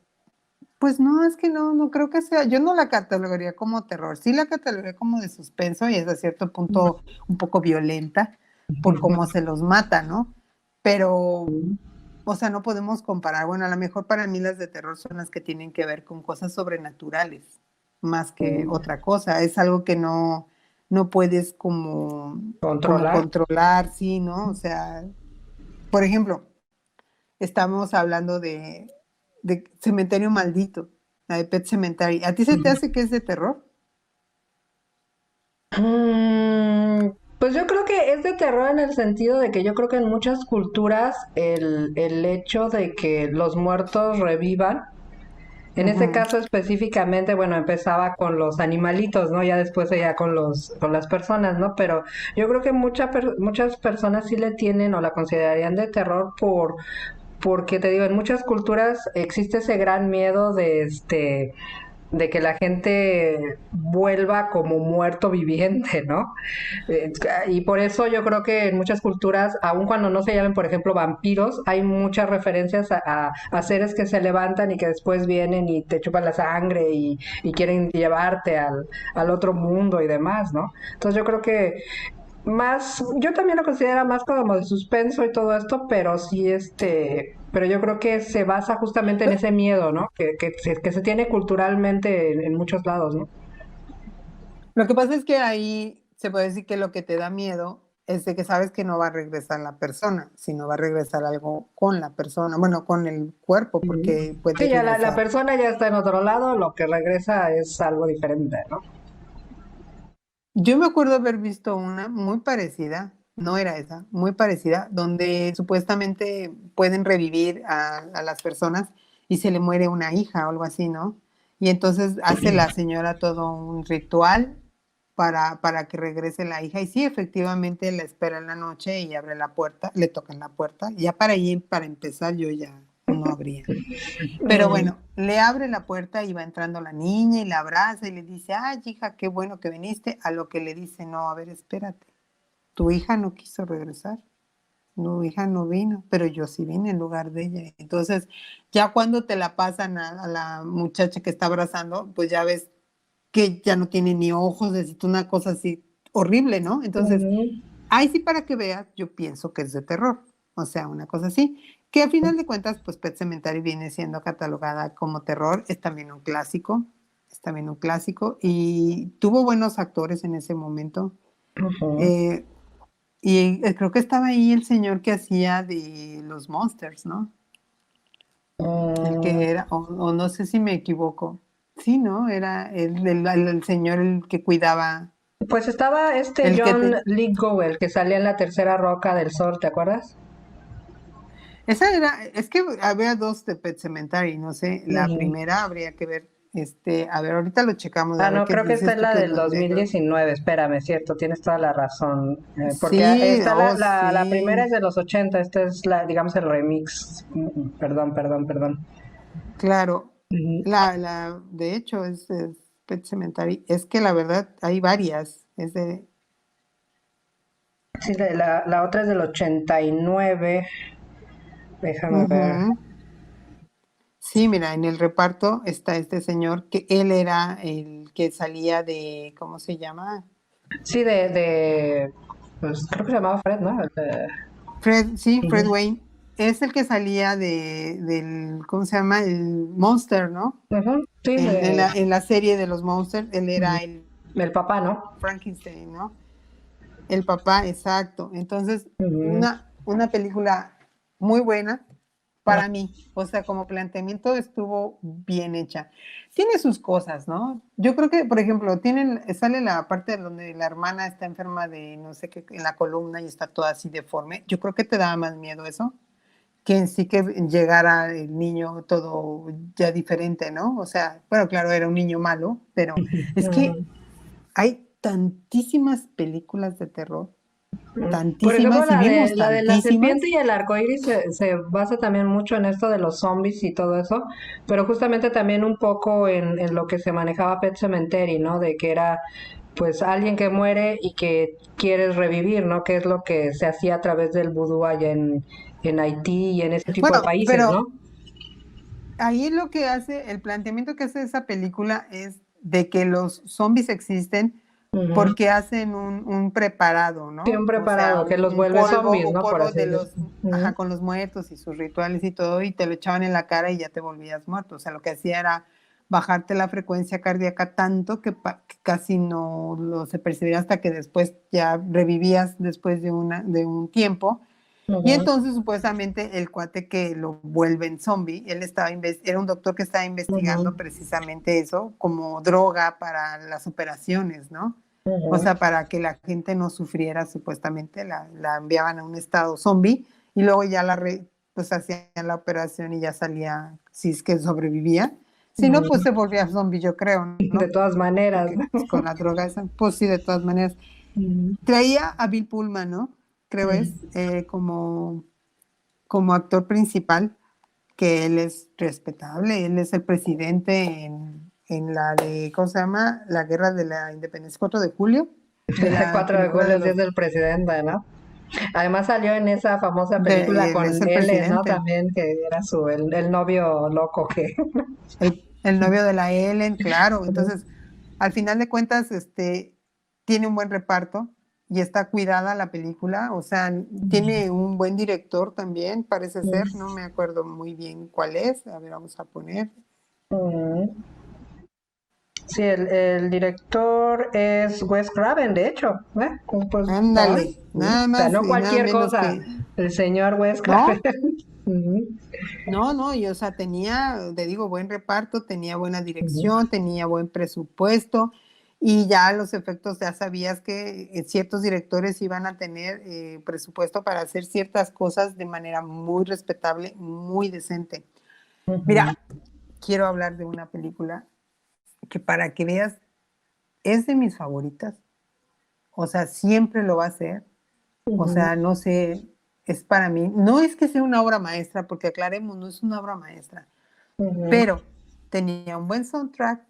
pues no, es que no creo que sea, yo no la catalogaría como terror, sí la catalogaría como de suspenso y es a cierto punto un poco violenta por cómo se los mata, ¿no? Pero, o sea, no podemos comparar, bueno, a lo mejor para mí las de terror son las que tienen que ver con cosas sobrenaturales, más que otra cosa, es algo que no puedes como Controlar. controlar, sí, ¿no? O sea, por ejemplo, estamos hablando de Cementerio Maldito, la de Pet Cemetery. ¿A ti se te hace que es de terror? Mm, pues yo creo que es de terror en el sentido de que yo creo que en muchas culturas el hecho de que los muertos revivan, en ese Ujú. caso específicamente, bueno, empezaba con los animalitos, ¿no? Ya después ya con las personas, ¿no? Pero yo creo que muchas personas sí le tienen o la considerarían de terror porque te digo, en muchas culturas existe ese gran miedo de que la gente vuelva como muerto viviente, ¿no? Y por eso yo creo que en muchas culturas, aun cuando no se llamen, por ejemplo, vampiros, hay muchas referencias a seres que se levantan y que después vienen y te chupan la sangre y quieren llevarte al otro mundo y demás, ¿no? Entonces yo creo que más, yo también lo considero más como de suspenso y todo esto, pero sí pero yo creo que se basa justamente en ese miedo, ¿no? Que se tiene culturalmente en muchos lados, ¿no? Lo que pasa es que ahí se puede decir que lo que te da miedo es de que sabes que no va a regresar la persona, sino va a regresar algo con la persona, bueno, con el cuerpo, Ujú. porque puede Sí, ya la regresar. persona ya está en otro lado, lo que regresa es algo diferente, ¿no? Yo me acuerdo haber visto una muy parecida, no era esa, muy parecida, donde supuestamente pueden revivir a las personas y se le muere una hija o algo así, ¿no? Y entonces hace la señora todo un ritual para que regrese la hija y sí, efectivamente la espera en la noche y abre la puerta, le tocan la puerta, ya para ahí, para empezar yo ya no abría. Pero Mm, bueno, le abre la puerta y va entrando la niña y la abraza y le dice, ay, hija, qué bueno que viniste. A lo que le dice, no, a ver, espérate, tu hija no quiso regresar, tu hija no vino, pero yo sí vine en lugar de ella. Entonces, ya cuando te la pasan a la muchacha que está abrazando, pues ya ves que ya no tiene ni ojos, es una cosa así horrible, ¿no? Entonces, ujú. ahí sí para que veas, yo pienso que es de terror, o sea, una cosa así, que a final de cuentas, pues Pet Sematary viene siendo catalogada como terror, es también un clásico, y tuvo buenos actores en ese momento, Ujú. eh, y creo que estaba ahí el señor que hacía de los Monsters, ¿no? El Mm, que era, o no sé si me equivoco, sí, ¿no? Era el señor el que cuidaba, pues estaba el que John te, Lithgow, el que salía en la tercera roca del sol, ¿te acuerdas? esa era, es que había dos de Pet Sematary, no sé, la Ujú. primera habría que ver, a ver, ahorita lo checamos, a Ah, ver no, qué creo que esta dices es tú la que del los de los... 2019, espérame, cierto, tienes toda la razón. Porque Sí, está oh, la primera sí, es de los 80, esta es digamos, el remix. Perdón, perdón, perdón. claro, Ujú. de hecho es Pet Sematary, es que la verdad hay varias, Sí, la otra es del 89, déjame ver. ujú. Sí, mira, en el reparto está este señor que él era el que salía de, ¿cómo se llama? Sí, pues creo que se llamaba Fred, ¿no? Fred, sí, Fred Ujú. Wayne, es el que salía del, ¿cómo se llama? El Monster, ¿no? Ujú, sí, En la serie de los Monsters, él ujú. era el El papá, ¿no? Frankenstein, ¿no? El papá, exacto. Entonces, Ujú. una película muy buena para mí. O sea, como planteamiento estuvo bien hecha. Tiene sus cosas, ¿no? Yo creo que, por ejemplo, sale la parte donde la hermana está enferma de no sé qué en la columna y está toda así deforme. Yo creo que te daba más miedo eso que en sí que llegara el niño todo ya diferente, ¿no? O sea, bueno, claro, era un niño malo, pero es que Ujú. hay tantísimas películas de terror, Por ejemplo, tantísimas, y vimos la de la serpiente tantísimas. y el arco iris se basa también mucho en esto de los zombies y todo eso, pero justamente también un poco en lo que se manejaba Pet Sematary, ¿no? De que era pues alguien que muere y que quieres revivir, ¿no? Que es lo que se hacía a través del vudú allá en Haití y en ese tipo de Bueno, países, pero ¿no? ahí lo que hace, el planteamiento que hace esa película es de que los zombies existen Ujú. porque hacen un preparado, Sí, ¿no? un O sea, preparado que los un vuelve polvo, zombies, un ¿no? Por polvo así de decirlo. los, ajá, Ujú, con los muertos y sus rituales y todo, y te lo echaban en la cara y ya te volvías muerto. O sea, lo que hacía era bajarte la frecuencia cardíaca tanto que casi no lo se percibía hasta que después ya revivías después de un tiempo. Y ujú, entonces supuestamente el cuate que lo vuelve en zombie, era un doctor que estaba ujú, investigando precisamente eso como droga para las operaciones, ¿no? O ujú, sea, para que la gente no sufriera supuestamente, la enviaban a un estado zombie y luego ya pues hacían la operación y ya salía, si es que sobrevivía. Si no, pues ujú. se volvía zombie, yo creo, De ¿no? todas maneras, Porque ¿no? pues, con la droga esa, pues sí, de todas maneras. Ujú, Traía a Bill Pullman, ¿no? Creo es ujú. como actor principal, que él es respetable, él es el presidente en la de, ¿cómo se llama? La Guerra de la Independencia, 4 de julio, de la 4 de película julio, sí es del presidente, ¿no? Además salió en esa famosa película él es con el L, ¿no? presidente, También que era el novio loco que... el novio de la Ellen, claro, entonces, al final de cuentas, tiene un buen reparto y está cuidada la película, o sea, tiene un buen director también, parece ser, no me acuerdo muy bien cuál es, a ver, vamos a poner. Ujú. Sí, el director es Wes Craven, de hecho, ¿eh? Compositor. Ándale, Ujú. nada O sea, más no y nada cualquier menos cosa, que, el señor Wes Craven. ¿no? Ujú, No, no, y o sea, tenía, te digo, buen reparto, tenía buena ujú, dirección, tenía buen presupuesto y ya los efectos, ya sabías que ciertos directores iban a tener presupuesto para hacer ciertas cosas de manera muy respetable, muy decente. ujú, Mira, quiero hablar de una película que para que veas, es de mis favoritas, o sea, siempre lo va a ser. O ujú, sea, no sé, es para mí, no es que sea una obra maestra, porque aclaremos, no es una obra maestra, ujú, pero tenía un buen soundtrack,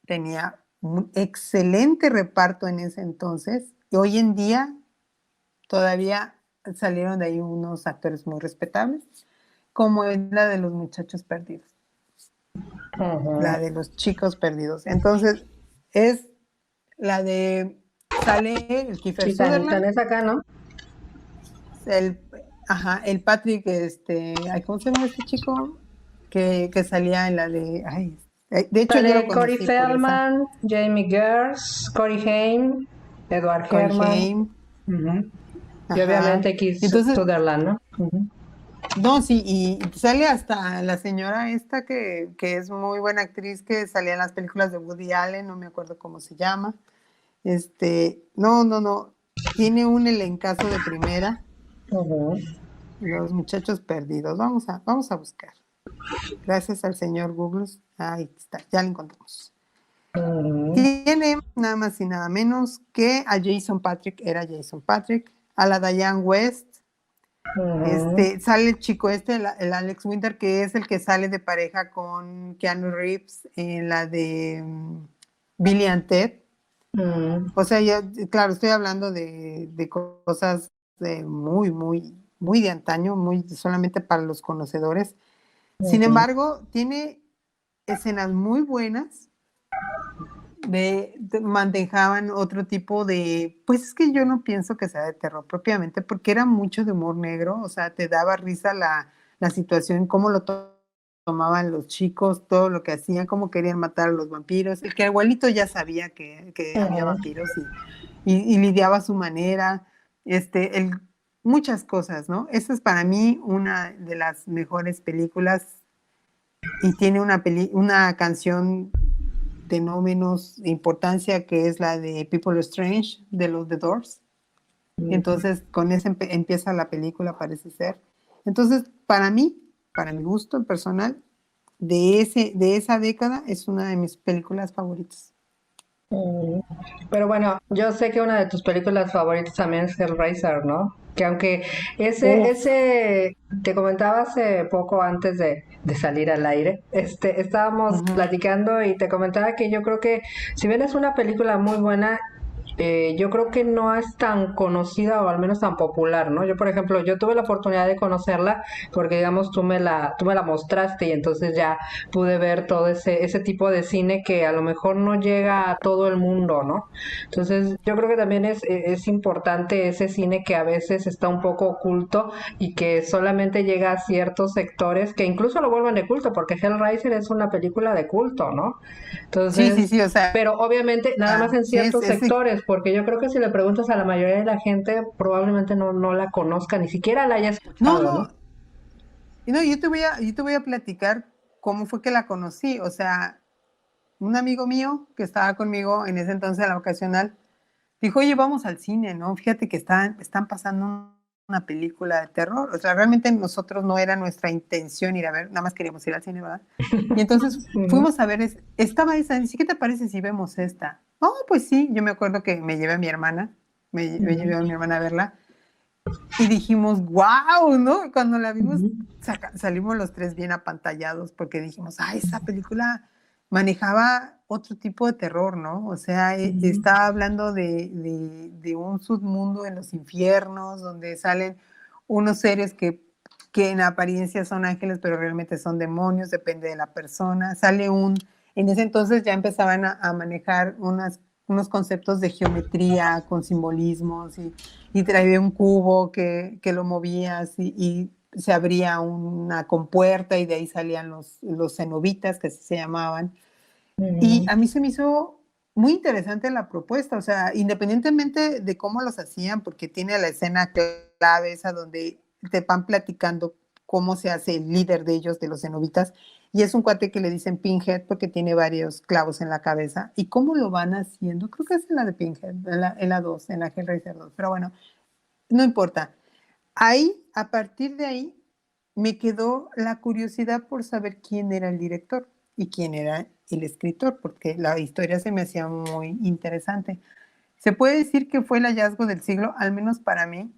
tenía un excelente reparto en ese entonces, y hoy en día todavía salieron de ahí unos actores muy respetables, como es la de los muchachos perdidos, ujú. la de los chicos perdidos. Entonces, es la de, sale el Kiefer Sí, tan Sutherland, es acá, ¿no? el, ajá, el Patrick, ay, ¿cómo se llama este chico? Que salía en la de, ay, de hecho yo lo Sale Corey conocí por esa, Feldman, Jamie Gertz, Corey Haim, Edward Corey Herman, Haim, ujú, y ajá. obviamente Keith Entonces, Sutherland, ¿no? Ujú. no, sí, y sale hasta la señora esta que es muy buena actriz que salía en las películas de Woody Allen, no me acuerdo cómo se llama. No, no, no, tiene un elencazo de primera, Ujú, los muchachos perdidos, vamos a buscar. Gracias al señor Google, ahí está, ya lo encontramos. ujú, Tiene nada más y nada menos que a Jason Patrick, era Jason Patrick, a la Diane West, ujú, sale el chico el Alex Winter, que es el que sale de pareja con Keanu Reeves en la de Billy and Ted. ujú, O sea, yo, claro, estoy hablando de cosas de muy, muy, muy de antaño, muy solamente para los conocedores. Sin ujú. embargo, tiene escenas muy buenas manejaban otro tipo de, pues es que yo no pienso que sea de terror propiamente, porque era mucho de humor negro, o sea, te daba risa la situación, cómo tomaban los chicos, todo lo que hacían, cómo querían matar a los vampiros, el que el abuelito ya sabía que había Ujú, vampiros y lidiaba a su manera, muchas cosas, ¿no? Esa es para mí una de las mejores películas y tiene una canción de no menos importancia que es la de People Strange de los The Doors. ujú. Entonces, con ese empieza la película, parece ser. Entonces, para mí, para mi gusto personal, de esa década es una de mis películas favoritas. Mm. Pero bueno, yo sé que una de tus películas favoritas también es Hellraiser, ¿no? Que aunque Uf, ese, te comentaba hace poco antes de salir al aire, estábamos ujú, platicando y te comentaba que yo creo que si bien es una película muy buena, yo creo que no es tan conocida o al menos tan popular, ¿no? Yo, por ejemplo, yo tuve la oportunidad de conocerla porque, digamos, tú me la mostraste y entonces ya pude ver todo ese tipo de cine que a lo mejor no llega a todo el mundo, ¿no? Entonces, yo creo que también es importante ese cine que a veces está un poco oculto y que solamente llega a ciertos sectores que incluso lo vuelven de culto, porque Hellraiser es una película de culto, ¿no? Sí, Entonces, sí, sí, o sea, pero obviamente nada más en sí, ciertos sectores, porque yo creo que si le preguntas a la mayoría de la gente, probablemente no la conozca, ni siquiera la haya no, escuchado, ¿no? no, y no, yo te voy a platicar cómo fue que la conocí. O sea, un amigo mío que estaba conmigo en ese entonces en la vocacional dijo, oye, vamos al cine, ¿no? Fíjate que están pasando una película de terror. O sea, realmente nosotros no era nuestra intención ir a ver, nada más queríamos ir al cine, ¿verdad? Y entonces Ujú, fuimos a ver, estaba esa, dice, ¿qué te parece si vemos esta? Oh, pues sí, yo me acuerdo que me llevé a mi hermana, me ujú, llevé a mi hermana a verla y dijimos, wow, ¿no? Cuando la vimos, ujú, salimos los tres bien apantallados porque dijimos, ah, esa película manejaba otro tipo de terror, ¿no? O sea, ujú, estaba hablando de un submundo en los infiernos, donde salen unos seres que en apariencia son ángeles, pero realmente son demonios, depende de la persona. En ese entonces ya empezaban a manejar unos conceptos de geometría con simbolismos y traía un cubo que lo movías y se abría una compuerta y de ahí salían los cenobitas, que así se llamaban. Y ujú. a mí se me hizo muy interesante la propuesta, o sea, independientemente de cómo los hacían, porque tiene la escena clave esa donde te van platicando cómo se hace el líder de ellos, de los cenobitas, y es un cuate que le dicen Pinhead porque tiene varios clavos en la cabeza, y cómo lo van haciendo, creo que es en la de Pinhead, en la 2, en la Hellraiser 2, pero bueno, no importa. Ahí, a partir de ahí, me quedó la curiosidad por saber quién era el director y quién era el escritor, porque la historia se me hacía muy interesante. Se puede decir que fue el hallazgo del siglo, al menos para mí.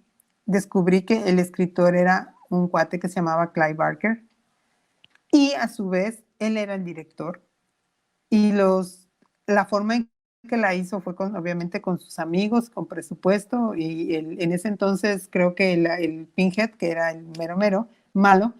Descubrí que el escritor era un cuate que se llamaba Clive Barker y a su vez él era el director y la forma en que la hizo fue obviamente con sus amigos, con presupuesto, y en ese entonces creo que el Pinhead, que era el mero mero, malo,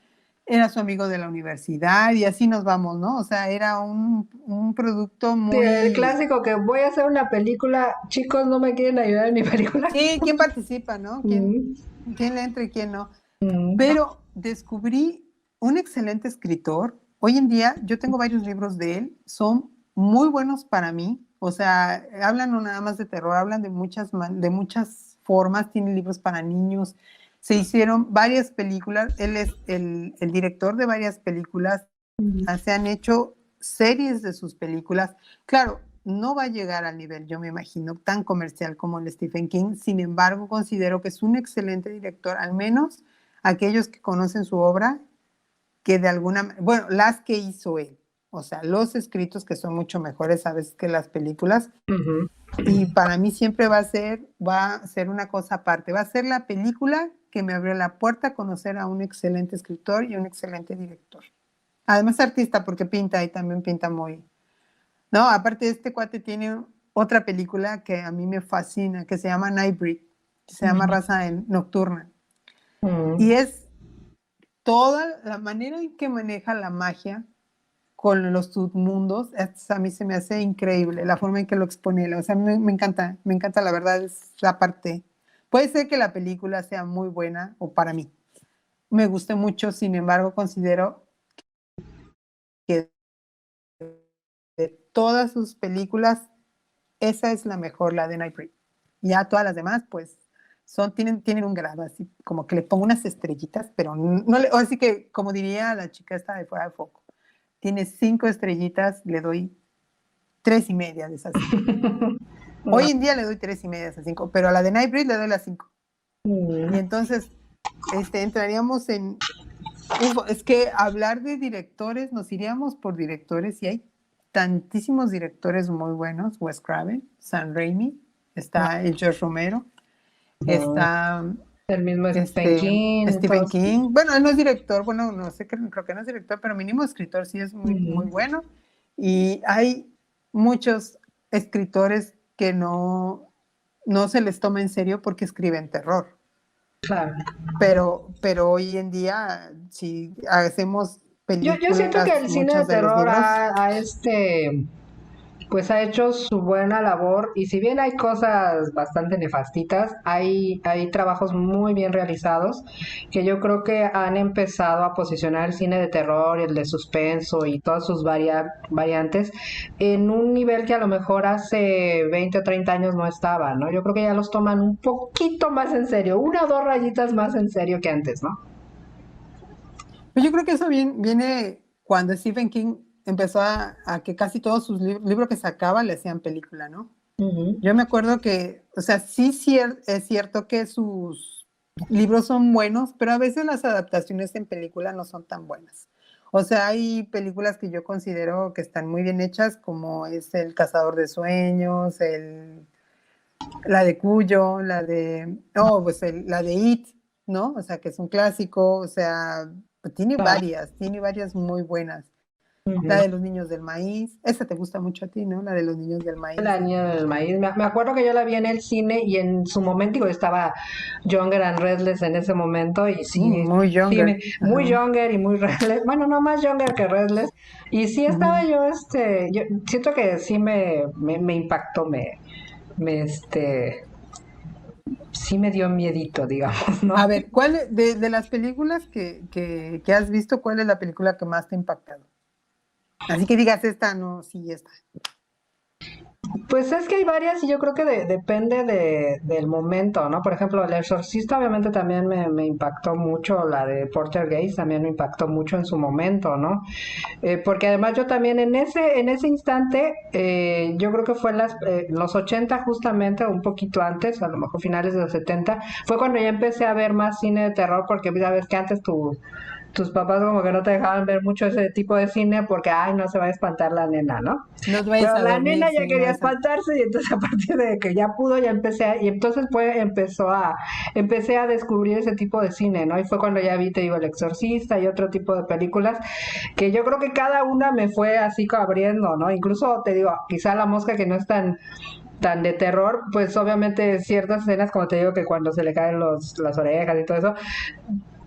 era su amigo de la universidad y así nos vamos, ¿no? O sea, era un producto Sí, el muy... clásico que voy a hacer una película, chicos, ¿no me quieren ayudar en mi película? Sí, ¿quién participa, no? Ujú, ¿Quién le entra y quién no? ujú. Pero descubrí un excelente escritor. Hoy en día yo tengo varios libros de él, son muy buenos para mí. O sea, hablan no nada más de terror, hablan de muchas formas, tienen libros para niños. Se hicieron varias películas, él es el director de varias películas, se han hecho series de sus películas. Claro, no va a llegar al nivel, yo me imagino, tan comercial como el Stephen King. Sin embargo, considero que es un excelente director, al menos aquellos que conocen su obra, que de alguna, bueno, las que hizo él, o sea, los escritos que son mucho mejores a veces que las películas, Ujú. y para mí siempre va a ser una cosa aparte, va a ser la película que me abrió la puerta a conocer a un excelente escritor y un excelente director. Además artista, porque pinta y también pinta muy... No, aparte este cuate tiene otra película que a mí me fascina, que se llama Nightbreed, que se llama Ujú, Raza Nocturna. Y ujú. es toda la manera en que maneja la magia con los submundos, a mí se me hace increíble la forma en que lo expone. O sea, me encanta, la verdad, es la parte. Puede ser que la película sea muy buena, o para mí, me guste mucho, sin embargo, considero que de todas sus películas, esa es la mejor, la de Nightbreed. Ya todas las demás, pues, tienen un grado, así como que le pongo unas estrellitas, pero no le, así que, como diría la chica esta de Fuera de Foco, tiene 5 estrellitas, le doy 3.5 de esas 5. Hoy en día le doy 3.5 de esas 5, pero a la de Nightbreed le doy las 5. Y Ujú. entonces, entraríamos en, es que hablar de directores, nos iríamos por directores y hay tantísimos directores muy buenos. Wes Craven, Sam Raimi, está el George Romero, Ujú. está El mismo Stephen este, King, Stephen todos. King. Bueno, él no es director, bueno, no sé, creo que no es director, pero mínimo escritor sí es muy, muy Ujú. bueno. Y hay muchos escritores que no, no se les toma en serio porque escriben terror. Claro. Pero hoy en día, si hacemos Yo siento que películas, el cine de muchos de los terror libros, pues ha hecho su buena labor y si bien hay cosas bastante nefastitas, hay trabajos muy bien realizados que yo creo que han empezado a posicionar el cine de terror, el de suspenso y todas sus variantes en un nivel que a lo mejor hace 20 o 30 años no estaba, ¿no? Yo creo que ya los toman un poquito más en serio, una o dos rayitas más en serio que antes, ¿no? pues yo creo que eso viene cuando Stephen King empezó a que casi todos sus libros que sacaba le hacían película, ¿no? Ujú. Yo me acuerdo que, o sea, sí es cierto que sus libros son buenos, pero a veces las adaptaciones en película no son tan buenas. O sea, hay películas que yo considero que están muy bien hechas, como es El Cazador de Sueños, la de Cuyo, pues la de It, ¿no? O sea, que es un clásico, o sea, pues tiene varias muy buenas. La Ujú. de los niños del maíz, esa te gusta mucho a ti, ¿no? La de los niños del maíz. La niña del maíz. Me acuerdo que yo la vi en el cine y en su momento, digo, estaba Younger and Restless en ese momento y sí, Muy sí, younger. muy Ajá. Younger y muy Restless. Bueno, no más Younger que Restless. Y sí estaba Ujú. yo siento que sí me impactó, sí me dio miedito, digamos, A ¿no? ver, de las películas que has visto, cuál es la película que más te ha impactado? Así que digas esta, no, sí, esta. Pues es que hay varias y yo creo que depende del momento, ¿no? Por ejemplo, El Exorcista obviamente también me impactó mucho, la de Porter Gates también me impactó mucho en su momento, ¿no? Porque además yo también en ese instante, yo creo que fue en los 80 justamente, o un poquito antes, a lo mejor finales de los 70 fue cuando ya empecé a ver más cine de terror, porque ya ves que antes tus papás como que no te dejaban ver mucho ese tipo de cine porque, ay, no se va a espantar la nena, ¿no? No te vayas Pero a la nena dormir, ya sí, no quería vayas a... espantarse y entonces a partir de que ya pudo, ya y entonces empecé a descubrir ese tipo de cine, ¿no? Y fue cuando ya vi, te digo, El Exorcista y otro tipo de películas que yo creo que cada una me fue así abriendo, ¿no? Incluso te digo, quizá La Mosca que no es tan de terror, pues obviamente ciertas escenas, como te digo, que cuando se le caen las orejas y todo eso,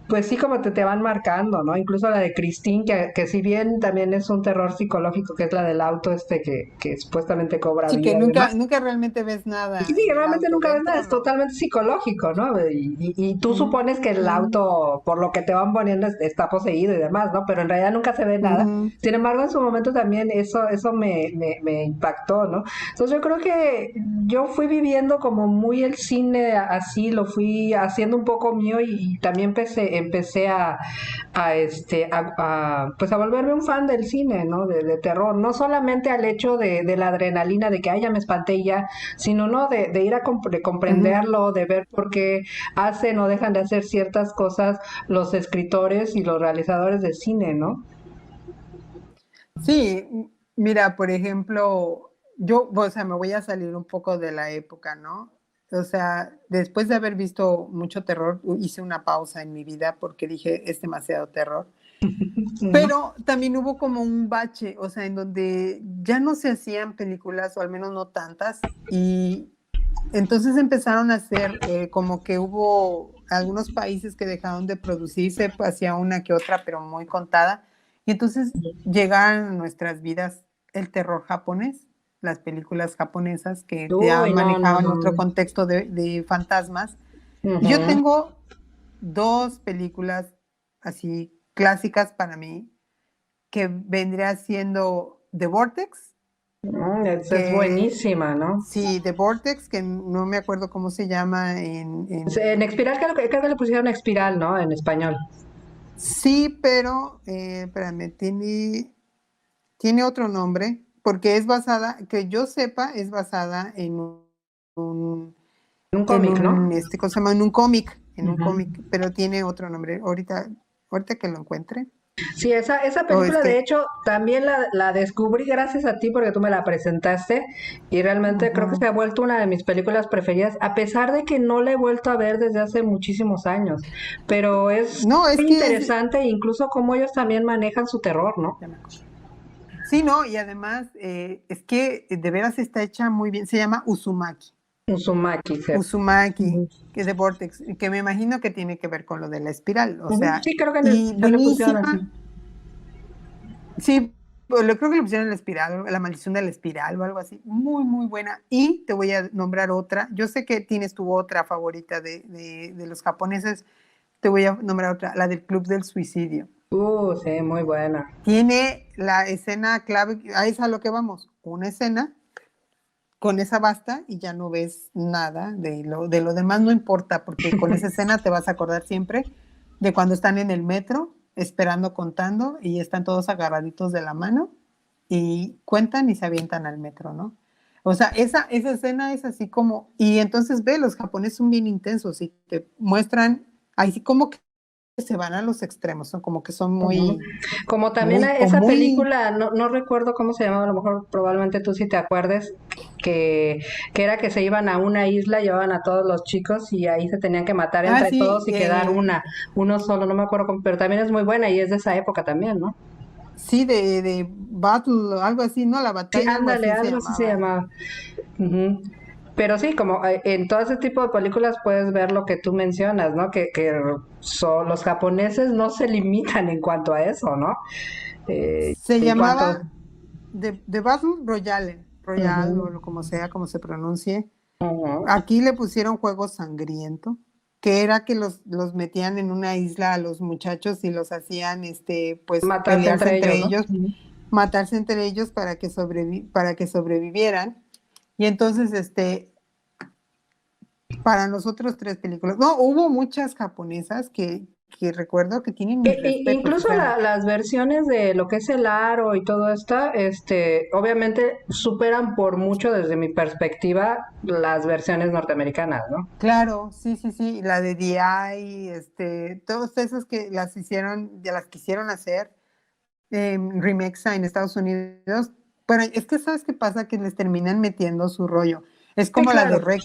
pues sí, como te van marcando, ¿no? Incluso la de Christine, que si bien también es un terror psicológico, que es la del auto que supuestamente cobra Sí, que vida y demás. nunca realmente ves Y sí, nada en el realmente auto, nunca ves nada, dentro es no. totalmente psicológico, ¿no? Y tú Ujú, supones que el ujú, auto, por lo que te van poniendo, está poseído y demás, ¿no? Pero en realidad nunca se ve nada. ujú. Sin embargo, en su momento también eso me impactó, ¿no? Entonces yo creo que yo fui viviendo como muy el cine así, lo fui haciendo un poco mío y también empecé pues a volverme un fan del cine, ¿no? De terror, no solamente al hecho de la adrenalina de que, ay, ya me espanté y ya, sino, ¿no? De ir de Ujú. comprenderlo, de ver por qué hacen o dejan de hacer ciertas cosas los escritores y los realizadores de cine, ¿no? Sí, mira, por ejemplo, yo, o sea, me voy a salir un poco de la época, ¿no? O sea, después de haber visto mucho terror, hice una pausa en mi vida porque dije, es demasiado terror. Ujú. Pero también hubo como un bache, o sea, en donde ya no se hacían películas, o al menos no tantas, y entonces empezaron a hacer como que hubo algunos países que dejaron de producirse, hacía una que otra, pero muy contada, y entonces llegaron a nuestras vidas el terror japonés, las películas japonesas que ya Uy, no, no, manejaban no. otro contexto de fantasmas. Y yo Ujú. tengo dos películas así clásicas para mí, que vendría siendo The Vortex, Es que buenísima, ¿no? sí, The Vortex, que no me acuerdo cómo se llama En Espiral, creo que le pusieron Espiral, ¿no? En español. sí, pero espérame, tiene otro nombre, porque es basada, que yo sepa, es basada un, En un cómic, ¿no? ¿cómo se llama? En un cómic, Ujú. pero tiene otro nombre. Ahorita que lo encuentre. Sí, esa O es película de que, hecho también la descubrí gracias a ti porque tú me la presentaste y realmente creo que se ujú. ha vuelto una de mis películas preferidas a pesar de que no la he vuelto a ver desde hace muchísimos años, pero es No, es muy que interesante e incluso cómo ellos también manejan su terror, ¿no? ya me acuerdo. Sí, no, y además es que de veras está hecha muy bien, se llama Uzumaki. Uzumaki, ¿cierto? Uzumaki, Ujú. que es de Vortex, que me imagino que tiene que ver con lo de la espiral, o Ujú. sea, Sí, creo que y se le pusieron así. buenísima, sí, pues, creo que le pusieron la espiral, la maldición de la espiral o algo así, muy, muy buena. Y te voy a nombrar otra, yo sé que tienes tu otra favorita de los japoneses, te voy a nombrar otra, la del Club del Suicidio. Sí, muy buena. Tiene la escena clave, a esa a lo que vamos, una escena, con esa basta y ya no ves nada de lo demás, no importa, porque con esa escena te vas a acordar siempre de cuando están en el metro, esperando, contando, y están todos agarraditos de la mano y cuentan y se avientan al metro, ¿no? O sea, esa escena es así como, y entonces ve, los japoneses son bien intensos y te muestran, así como que se van a los extremos, son como que son Ujú. muy, Como también muy, o esa muy, película, no recuerdo cómo se llamaba, a lo mejor probablemente tú sí te acuerdes, que, que era que se iban a una isla, llevaban a todos los chicos y ahí se tenían que matar ah, entre sí, todos y quedar uno solo, no me acuerdo cómo, pero también es muy buena y es de esa época también, ¿no? sí, de Battle, algo así, ¿no? La Sí, batalla, algo ándale, así se algo así se llamaba. llamaba. Ujú. Pero sí, como en todo ese tipo de películas puedes ver lo que tú mencionas, ¿no? Que los japoneses no se limitan en cuanto a eso, ¿no? Se En cuanto... llamaba de Battle Royale, Royale Ujú, o como sea, como se pronuncie. ujú. Aquí le pusieron juego sangriento, que era que los metían en una isla a los muchachos y los hacían, pues, Matarse pelearse entre entre ellos, ¿no? ellos, Ujú. matarse entre ellos para que, para que sobrevivieran. Y entonces, para nosotros tres películas, no, hubo muchas japonesas que recuerdo que tienen mis respetos, o Incluso sea, las versiones de lo que es el aro y todo esto, obviamente superan por mucho desde mi perspectiva las versiones norteamericanas, ¿no? claro, sí, sí, sí, la de DI, todas esas que las hicieron, ya las quisieron hacer, Remexa en Estados Unidos, pero es que sabes qué pasa, que les terminan metiendo su rollo. Es Sí, como la de claro, Rec.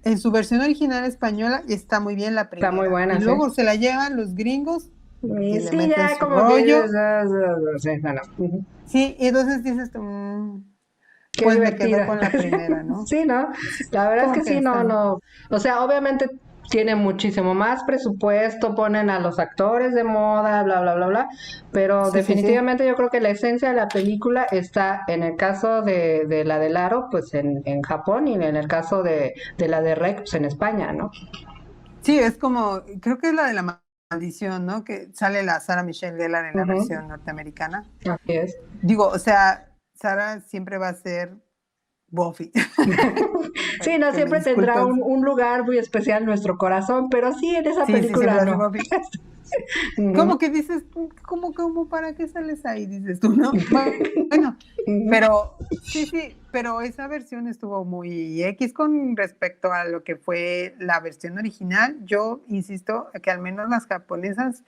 En su versión original española está muy bien la está muy primera, y buena, sí. luego se la llevan los gringos Y y le sí, meten ya su como que dices, rollo. sí, bueno, ujú. Sí, y entonces dices tú, Qué pues me quedo divertida. con la primera, ¿no? Sí, ¿no? Sí, La verdad es como que que sí, esta no, no. no. O sea, obviamente tiene muchísimo más presupuesto, ponen a los actores de moda, bla, bla, bla, bla, pero Sí, sí, sí. definitivamente yo creo que la esencia de la película está en el caso de la del Aro, pues en Japón y en el caso de la de Rec, pues en España, ¿no? Sí, es como, creo que es la de la maldición, ¿no? Que sale la Sarah Michelle Gellar en la Ujú. versión norteamericana. Así es. Digo, o sea, Sarah siempre va a ser Buffy. Sí, no, Que me siempre tendrá disculpen. un lugar muy especial en nuestro corazón, pero sí, en esa Sí, sí, siempre película va a ser no. Buffy. Ujú. ¿Cómo que dices tú? ¿Cómo para qué sales ahí? Dices tú, ¿no? Bueno, Ujú. pero sí, sí, pero esa versión estuvo muy X con respecto a lo que fue la versión original. Yo insisto que al menos las japonesas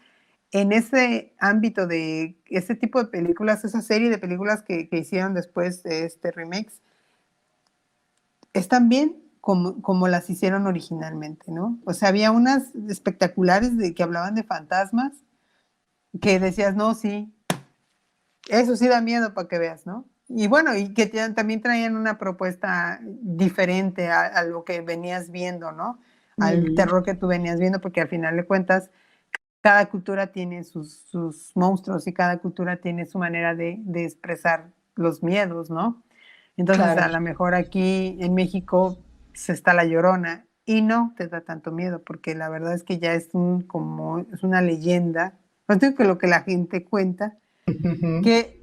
en ese ámbito de ese tipo de películas, esa serie de películas que hicieron después de este remakes, están bien como las hicieron originalmente, ¿no? O sea, había unas espectaculares que hablaban de fantasmas que decías, no, sí, eso sí da miedo para que veas, ¿no? Y bueno, y que también traían una propuesta diferente a lo que venías viendo, ¿no? Al Ujú. terror que tú venías viendo, porque al final de cuentas, cada cultura tiene sus monstruos y cada cultura tiene su manera de expresar los miedos, ¿no? Entonces, Claro. a lo mejor aquí en México se está la Llorona y no te da tanto miedo, porque la verdad es que ya es como es una leyenda, no digo que lo que la gente cuenta, Ujú. que,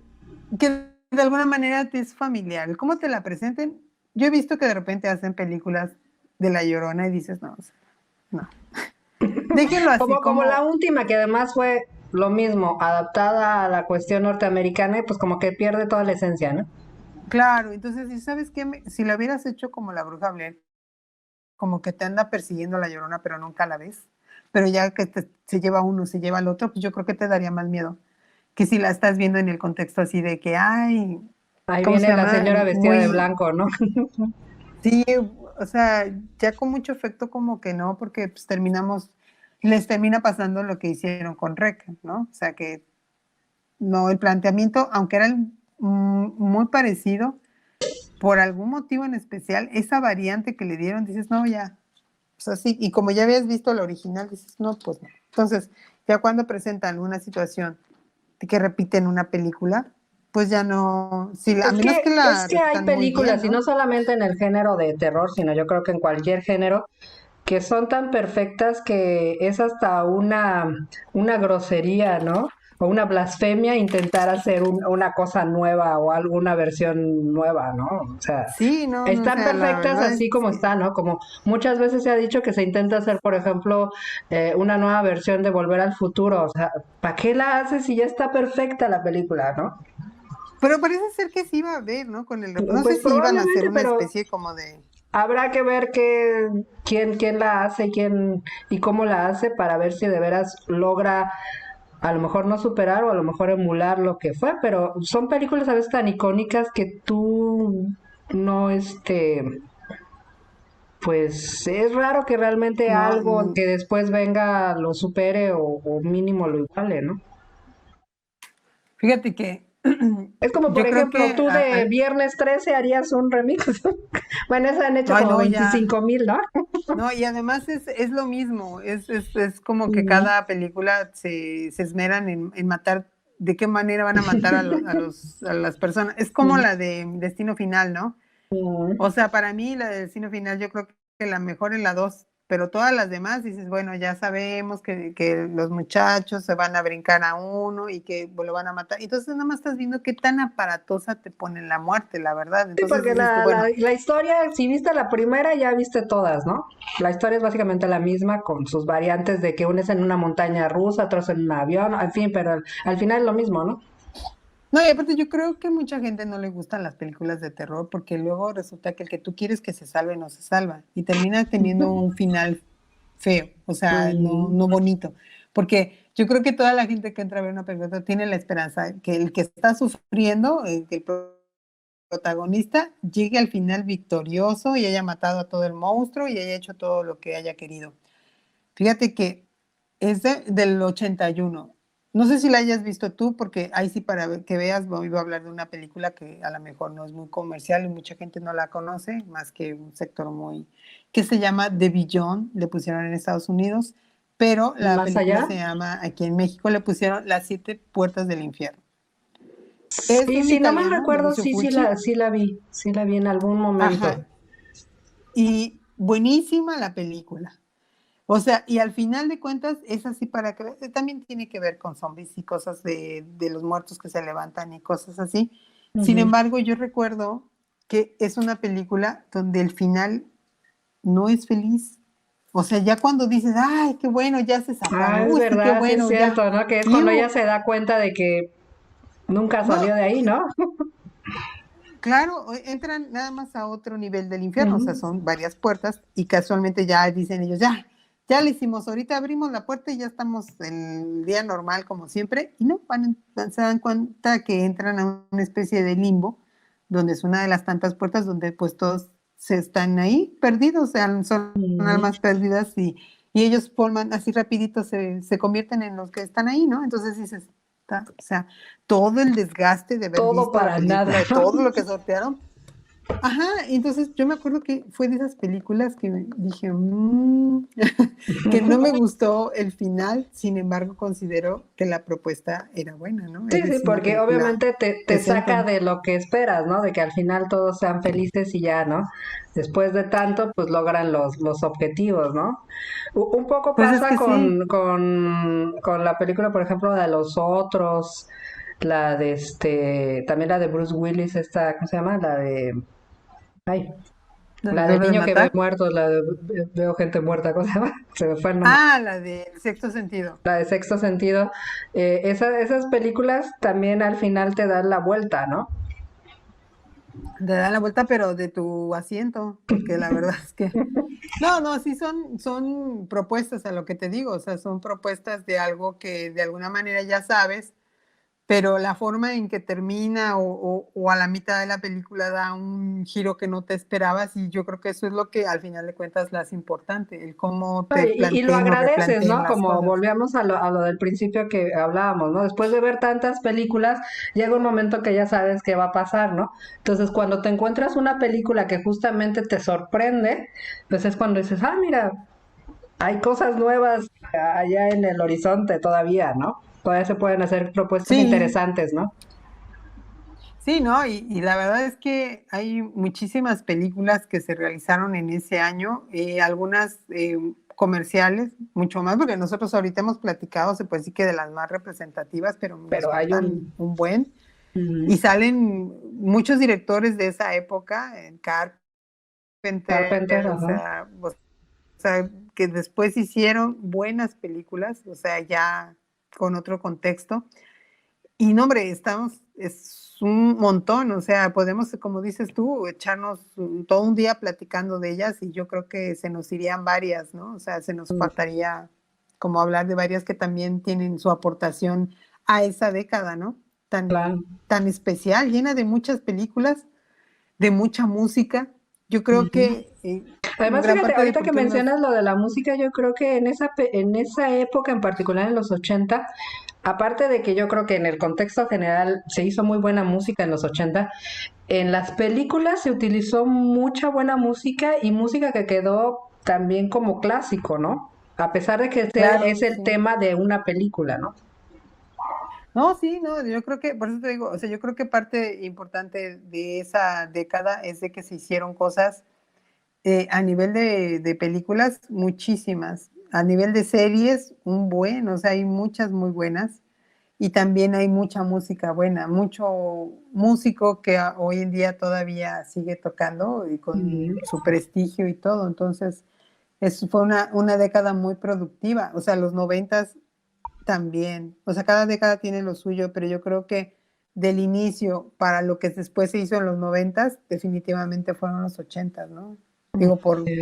que de alguna manera te es familiar. ¿Cómo te la presenten? Yo he visto que de repente hacen películas de la Llorona y dices, no, o sea, no. Déjenlo así Como la como, última, que además fue lo mismo, adaptada a la cuestión norteamericana y pues como que pierde toda la esencia, ¿no? claro, entonces, ¿y sabes qué? Si lo hubieras hecho como la Bruja Blair, como que te anda persiguiendo la Llorona, pero nunca la ves, pero ya que se lleva uno, se lleva al otro, pues yo creo que te daría más miedo que si la estás viendo en el contexto así de que, ay, Ahí ¿cómo se viene la llama? señora vestida de Muy, blanco, ¿no? sí, o sea, ya con mucho efecto como que no, porque pues les termina pasando lo que hicieron con Rec, ¿no? O sea que no, el planteamiento, aunque era muy parecido, por algún motivo en especial, esa variante que le dieron, dices, no, ya, o sea, sí, y como ya habías visto la original, dices, no, pues no. Entonces, ya cuando presentan una situación que repiten una película, pues ya no, si a menos que Es la que hay repitan muy bien, películas, y ¿no? no solamente en el género de terror, sino yo creo que en cualquier género, que son tan perfectas que es hasta una grosería, ¿no? O una blasfemia intentar hacer una cosa nueva o alguna versión nueva, ¿no? O sea, Sí, no, no, o están sea, la perfectas verdad es así como que, están, ¿no? Como muchas veces se ha dicho que se intenta hacer, por ejemplo, una nueva versión de Volver al Futuro. O sea, ¿para qué la haces si ya está perfecta la película, ¿no? pero parece ser que sí iba a haber, ¿no? Con el, no sé Pues si iban a hacer probablemente, una pero especie como de, habrá que ver quién la hace, quién y cómo la hace para ver si de veras logra a lo mejor no superar o a lo mejor emular lo que fue, pero son películas a veces tan icónicas que tú no, pues es raro que realmente no, algo que después venga lo supere o mínimo lo iguale, ¿no? fíjate que Es como, por yo creo ejemplo, que, tú de Viernes 13 harías un remix. Bueno, esa han hecho ay, como no, ya, 25,000, ¿no? no, y además es lo mismo, es como que Ujú. cada película se esmeran en matar, de qué manera van a matar a las personas. Es como Ujú. la de Destino Final, ¿no? Ujú. O sea, para mí la de Destino Final yo creo que la mejor es la 2, pero todas las demás dices, bueno, ya sabemos que los muchachos se van a brincar a uno y que lo van a matar. Entonces nada más estás viendo qué tan aparatosa te ponen la muerte, la verdad. Sí, Entonces porque dices tú, bueno, la historia, si viste la primera, ya viste todas, ¿no? La historia es básicamente la misma con sus variantes de que uno es en una montaña rusa, otro es en un avión, en fin, pero al final es lo mismo, ¿no? no, y aparte yo creo que mucha gente no le gustan las películas de terror porque luego resulta que el que tú quieres que se salve no se salva y termina teniendo un final feo, o sea, no, Mm. no bonito. Porque yo creo que toda la gente que entra a ver una película tiene la esperanza que el que está sufriendo, que el protagonista llegue al final victorioso y haya matado a todo el monstruo y haya hecho todo lo que haya querido. Fíjate que es del 81. No sé si la hayas visto tú, porque ahí sí para que veas, voy a hablar de una película que a lo mejor no es muy comercial y mucha gente no la conoce, más que un sector muy, que se llama The Beyond, le pusieron en Estados Unidos, pero la Más película allá. se llama, aquí en México le pusieron Las Siete Puertas del Infierno. Es Sí, un sí, no me italiano de recuerdo, Lucio sí, Fulci. sí la vi en algún momento. Ajá. Y buenísima la película. O sea, y al final de cuentas es así para que también tiene que ver con zombies y cosas de los muertos que se levantan y cosas así. Sin Ujú. embargo, yo recuerdo que es una película donde el final no es feliz. O sea, ya cuando dices, ay, qué bueno, ya se Ah, es zafaron, uy, qué verdad, sí es bueno, ya. cierto, ¿no? Que es cuando ella Iu, se da cuenta de que nunca no, salió de ahí, ¿no? claro, entran nada más a otro nivel del infierno, o sea, Ujú. son varias puertas y casualmente ya dicen ellos, ya, ya le hicimos, ahorita abrimos la puerta y ya estamos en el día normal como siempre, y no, se dan cuenta que entran a una especie de limbo, donde es una de las tantas puertas donde pues todos se están ahí perdidos, o sea, son Ujú. almas perdidas y ellos forman así rapidito, se convierten en los que están ahí, ¿no? Entonces dices, o sea, todo el desgaste de haber Todo visto la para nada, película, de ¿no? todo lo que sortearon. Ajá, entonces yo me acuerdo que fue de esas películas que dije, que no me gustó el final, sin embargo considero que la propuesta era buena, ¿no? Sí, sí, Es una porque película obviamente te saca decente. de lo que esperas, ¿no? De que al final todos sean felices y ya, ¿no? Después de tanto, pues logran los objetivos, ¿no? Un poco Pues es pasa que sí, con la película, por ejemplo, de Los Otros, la de también la de Bruce Willis, esta, ¿cómo se llama? Ay, la del Duro de niño que ve matar. muertos, veo gente muerta, ¿cómo se llama? Se me fue el nombre. Ah, la de Sexto Sentido. La de Sexto Sentido. Esas películas también al final te dan la vuelta, ¿no? Te dan la vuelta, pero de tu asiento, porque la verdad es que no, no, sí son propuestas a lo que te digo, o sea, son propuestas de algo que de alguna manera ya sabes, pero la forma en que termina o a la mitad de la película da un giro que no te esperabas y yo creo que eso es lo que al final de cuentas la hace importante, el cómo No, te y lo planteen o agradeces, replanteen ¿no? las Como cosas. volvíamos a lo del principio que hablábamos, ¿no? Después de ver tantas películas, llega un momento que ya sabes qué va a pasar, ¿no? Entonces, cuando te encuentras una película que justamente te sorprende, pues es cuando dices, ah, mira, hay cosas nuevas allá en el horizonte todavía, ¿no? Todavía se pueden hacer propuestas Sí, interesantes, ¿no? sí, ¿no? Y la verdad es que hay muchísimas películas que se realizaron en ese año, algunas comerciales, mucho más, porque nosotros ahorita hemos platicado, se puede decir que de las más representativas, pero nos Pero hay faltan un... un buen. Y Ujú. salen muchos directores de esa época, Carpenter, Carpenter, ajá. o sea, que después hicieron buenas películas, o sea, ya con otro contexto. Y no, hombre, es un montón, o sea, podemos, como dices tú, echarnos todo un día platicando de ellas y yo creo que se nos irían varias, ¿no? O sea, se nos Mm, faltaría como hablar de varias que también tienen su aportación a esa década, ¿no? claro. Tan especial, llena de muchas películas, de mucha música. Yo creo Ujú. que Además, gran fíjate, parte de ahorita por que qué nos... mencionas lo de la música, yo creo que en esa época, en particular en los 80, aparte de que yo creo que en el contexto general se hizo muy buena música en los 80, en las películas se utilizó mucha buena música y música que quedó también como clásico, ¿no? A pesar de que es Claro, el sí. tema de una película, ¿no? No, sí, no, yo creo que, por eso te digo, o sea, yo creo que parte importante de esa década es de que se hicieron cosas a nivel de películas, muchísimas. A nivel de series, un buen, o sea, hay muchas muy buenas. Y también hay mucha música buena, mucho músico que hoy en día todavía sigue tocando y Ujú. con su prestigio y todo. Entonces, fue una década muy productiva. O sea, los noventas también. O sea, cada década tiene lo suyo, pero yo creo que del inicio para lo que después se hizo en los noventas, definitivamente fueron los ochentas, ¿no? Digo, por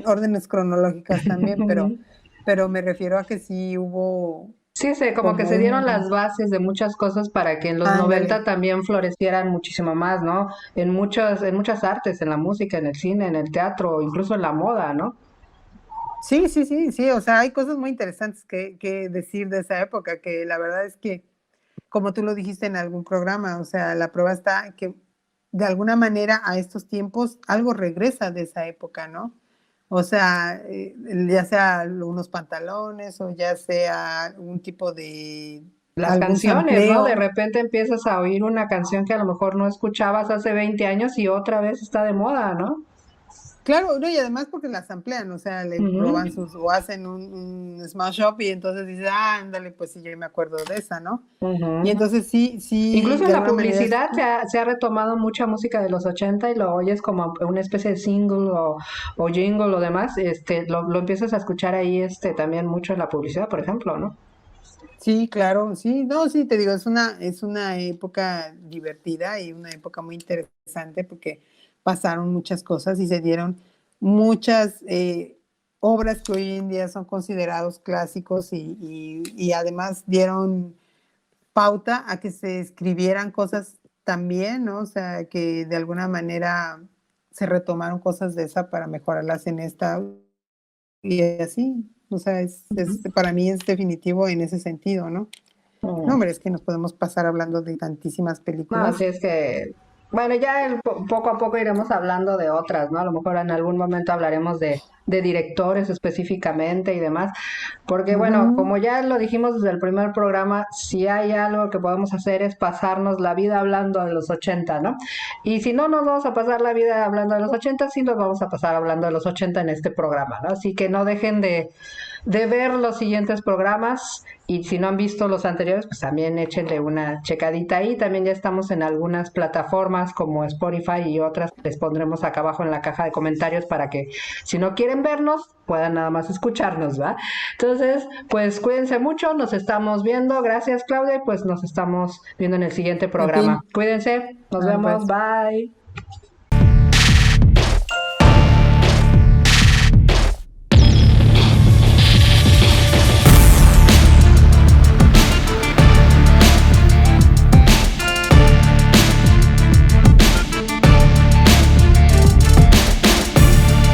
órdenes cronológicas también, Ujú. pero me refiero a que sí hubo Sí, como que como se dieron un... las bases de muchas cosas para que en los 90 Ándale. también florecieran muchísimo más, ¿no? En muchas artes, en la música, en el cine, en el teatro, incluso en la moda, ¿no? Sí, sí, sí, sí, o sea, hay cosas muy interesantes que decir de esa época, que la verdad es que, como tú lo dijiste en algún programa, o sea, la prueba está que de alguna manera a estos tiempos algo regresa de esa época, ¿no? O sea, ya sea unos pantalones o ya sea un tipo de Las algún canciones, ¿no? De sampleo. repente empiezas a oír una canción que a lo mejor no escuchabas hace 20 años y otra vez está de moda, ¿no? Claro, no, y además porque las amplían, o sea, le Ujú, roban o hacen un smash up y entonces dices, ah, ándale, pues sí, yo me acuerdo de esa, ¿no? Y ujú. entonces sí, sí, Incluso de en la alguna manera publicidad se ha retomado mucha música de los 80 y lo oyes como una especie de single o jingle o demás, lo empiezas a escuchar ahí también mucho en la publicidad, por ejemplo, ¿no? sí, claro, sí, no, sí, te digo, es una época divertida y una época muy interesante porque pasaron muchas cosas y se dieron muchas obras que hoy en día son considerados clásicos y además dieron pauta a que se escribieran cosas también, ¿no? O sea, que de alguna manera se retomaron cosas de esa para mejorarlas en esta y así. O sea, para mí es definitivo en ese sentido, ¿no? No, Ujú. hombre, es que nos podemos pasar hablando de tantísimas No, así películas. es que, bueno, ya poco a poco iremos hablando de otras, ¿no? A lo mejor en algún momento hablaremos de directores específicamente y demás, porque bueno, Ujú. como ya lo dijimos desde el primer programa, si hay algo que podemos hacer es pasarnos la vida hablando de los 80, ¿no? Y si no nos vamos a pasar la vida hablando de los 80, sí nos vamos a pasar hablando de los 80 en este programa, ¿no? Así que no dejen de ver los siguientes programas y si no han visto los anteriores, pues también échenle una checadita ahí. También ya estamos en algunas plataformas como Spotify y otras. Les pondremos acá abajo en la caja de comentarios para que si no quieren vernos, puedan nada más escucharnos, ¿va? Entonces, pues cuídense mucho, nos estamos viendo. Gracias, Claudia, y pues nos estamos viendo en el siguiente A ti. programa. Cuídense, nos Vale, vemos, pues. bye.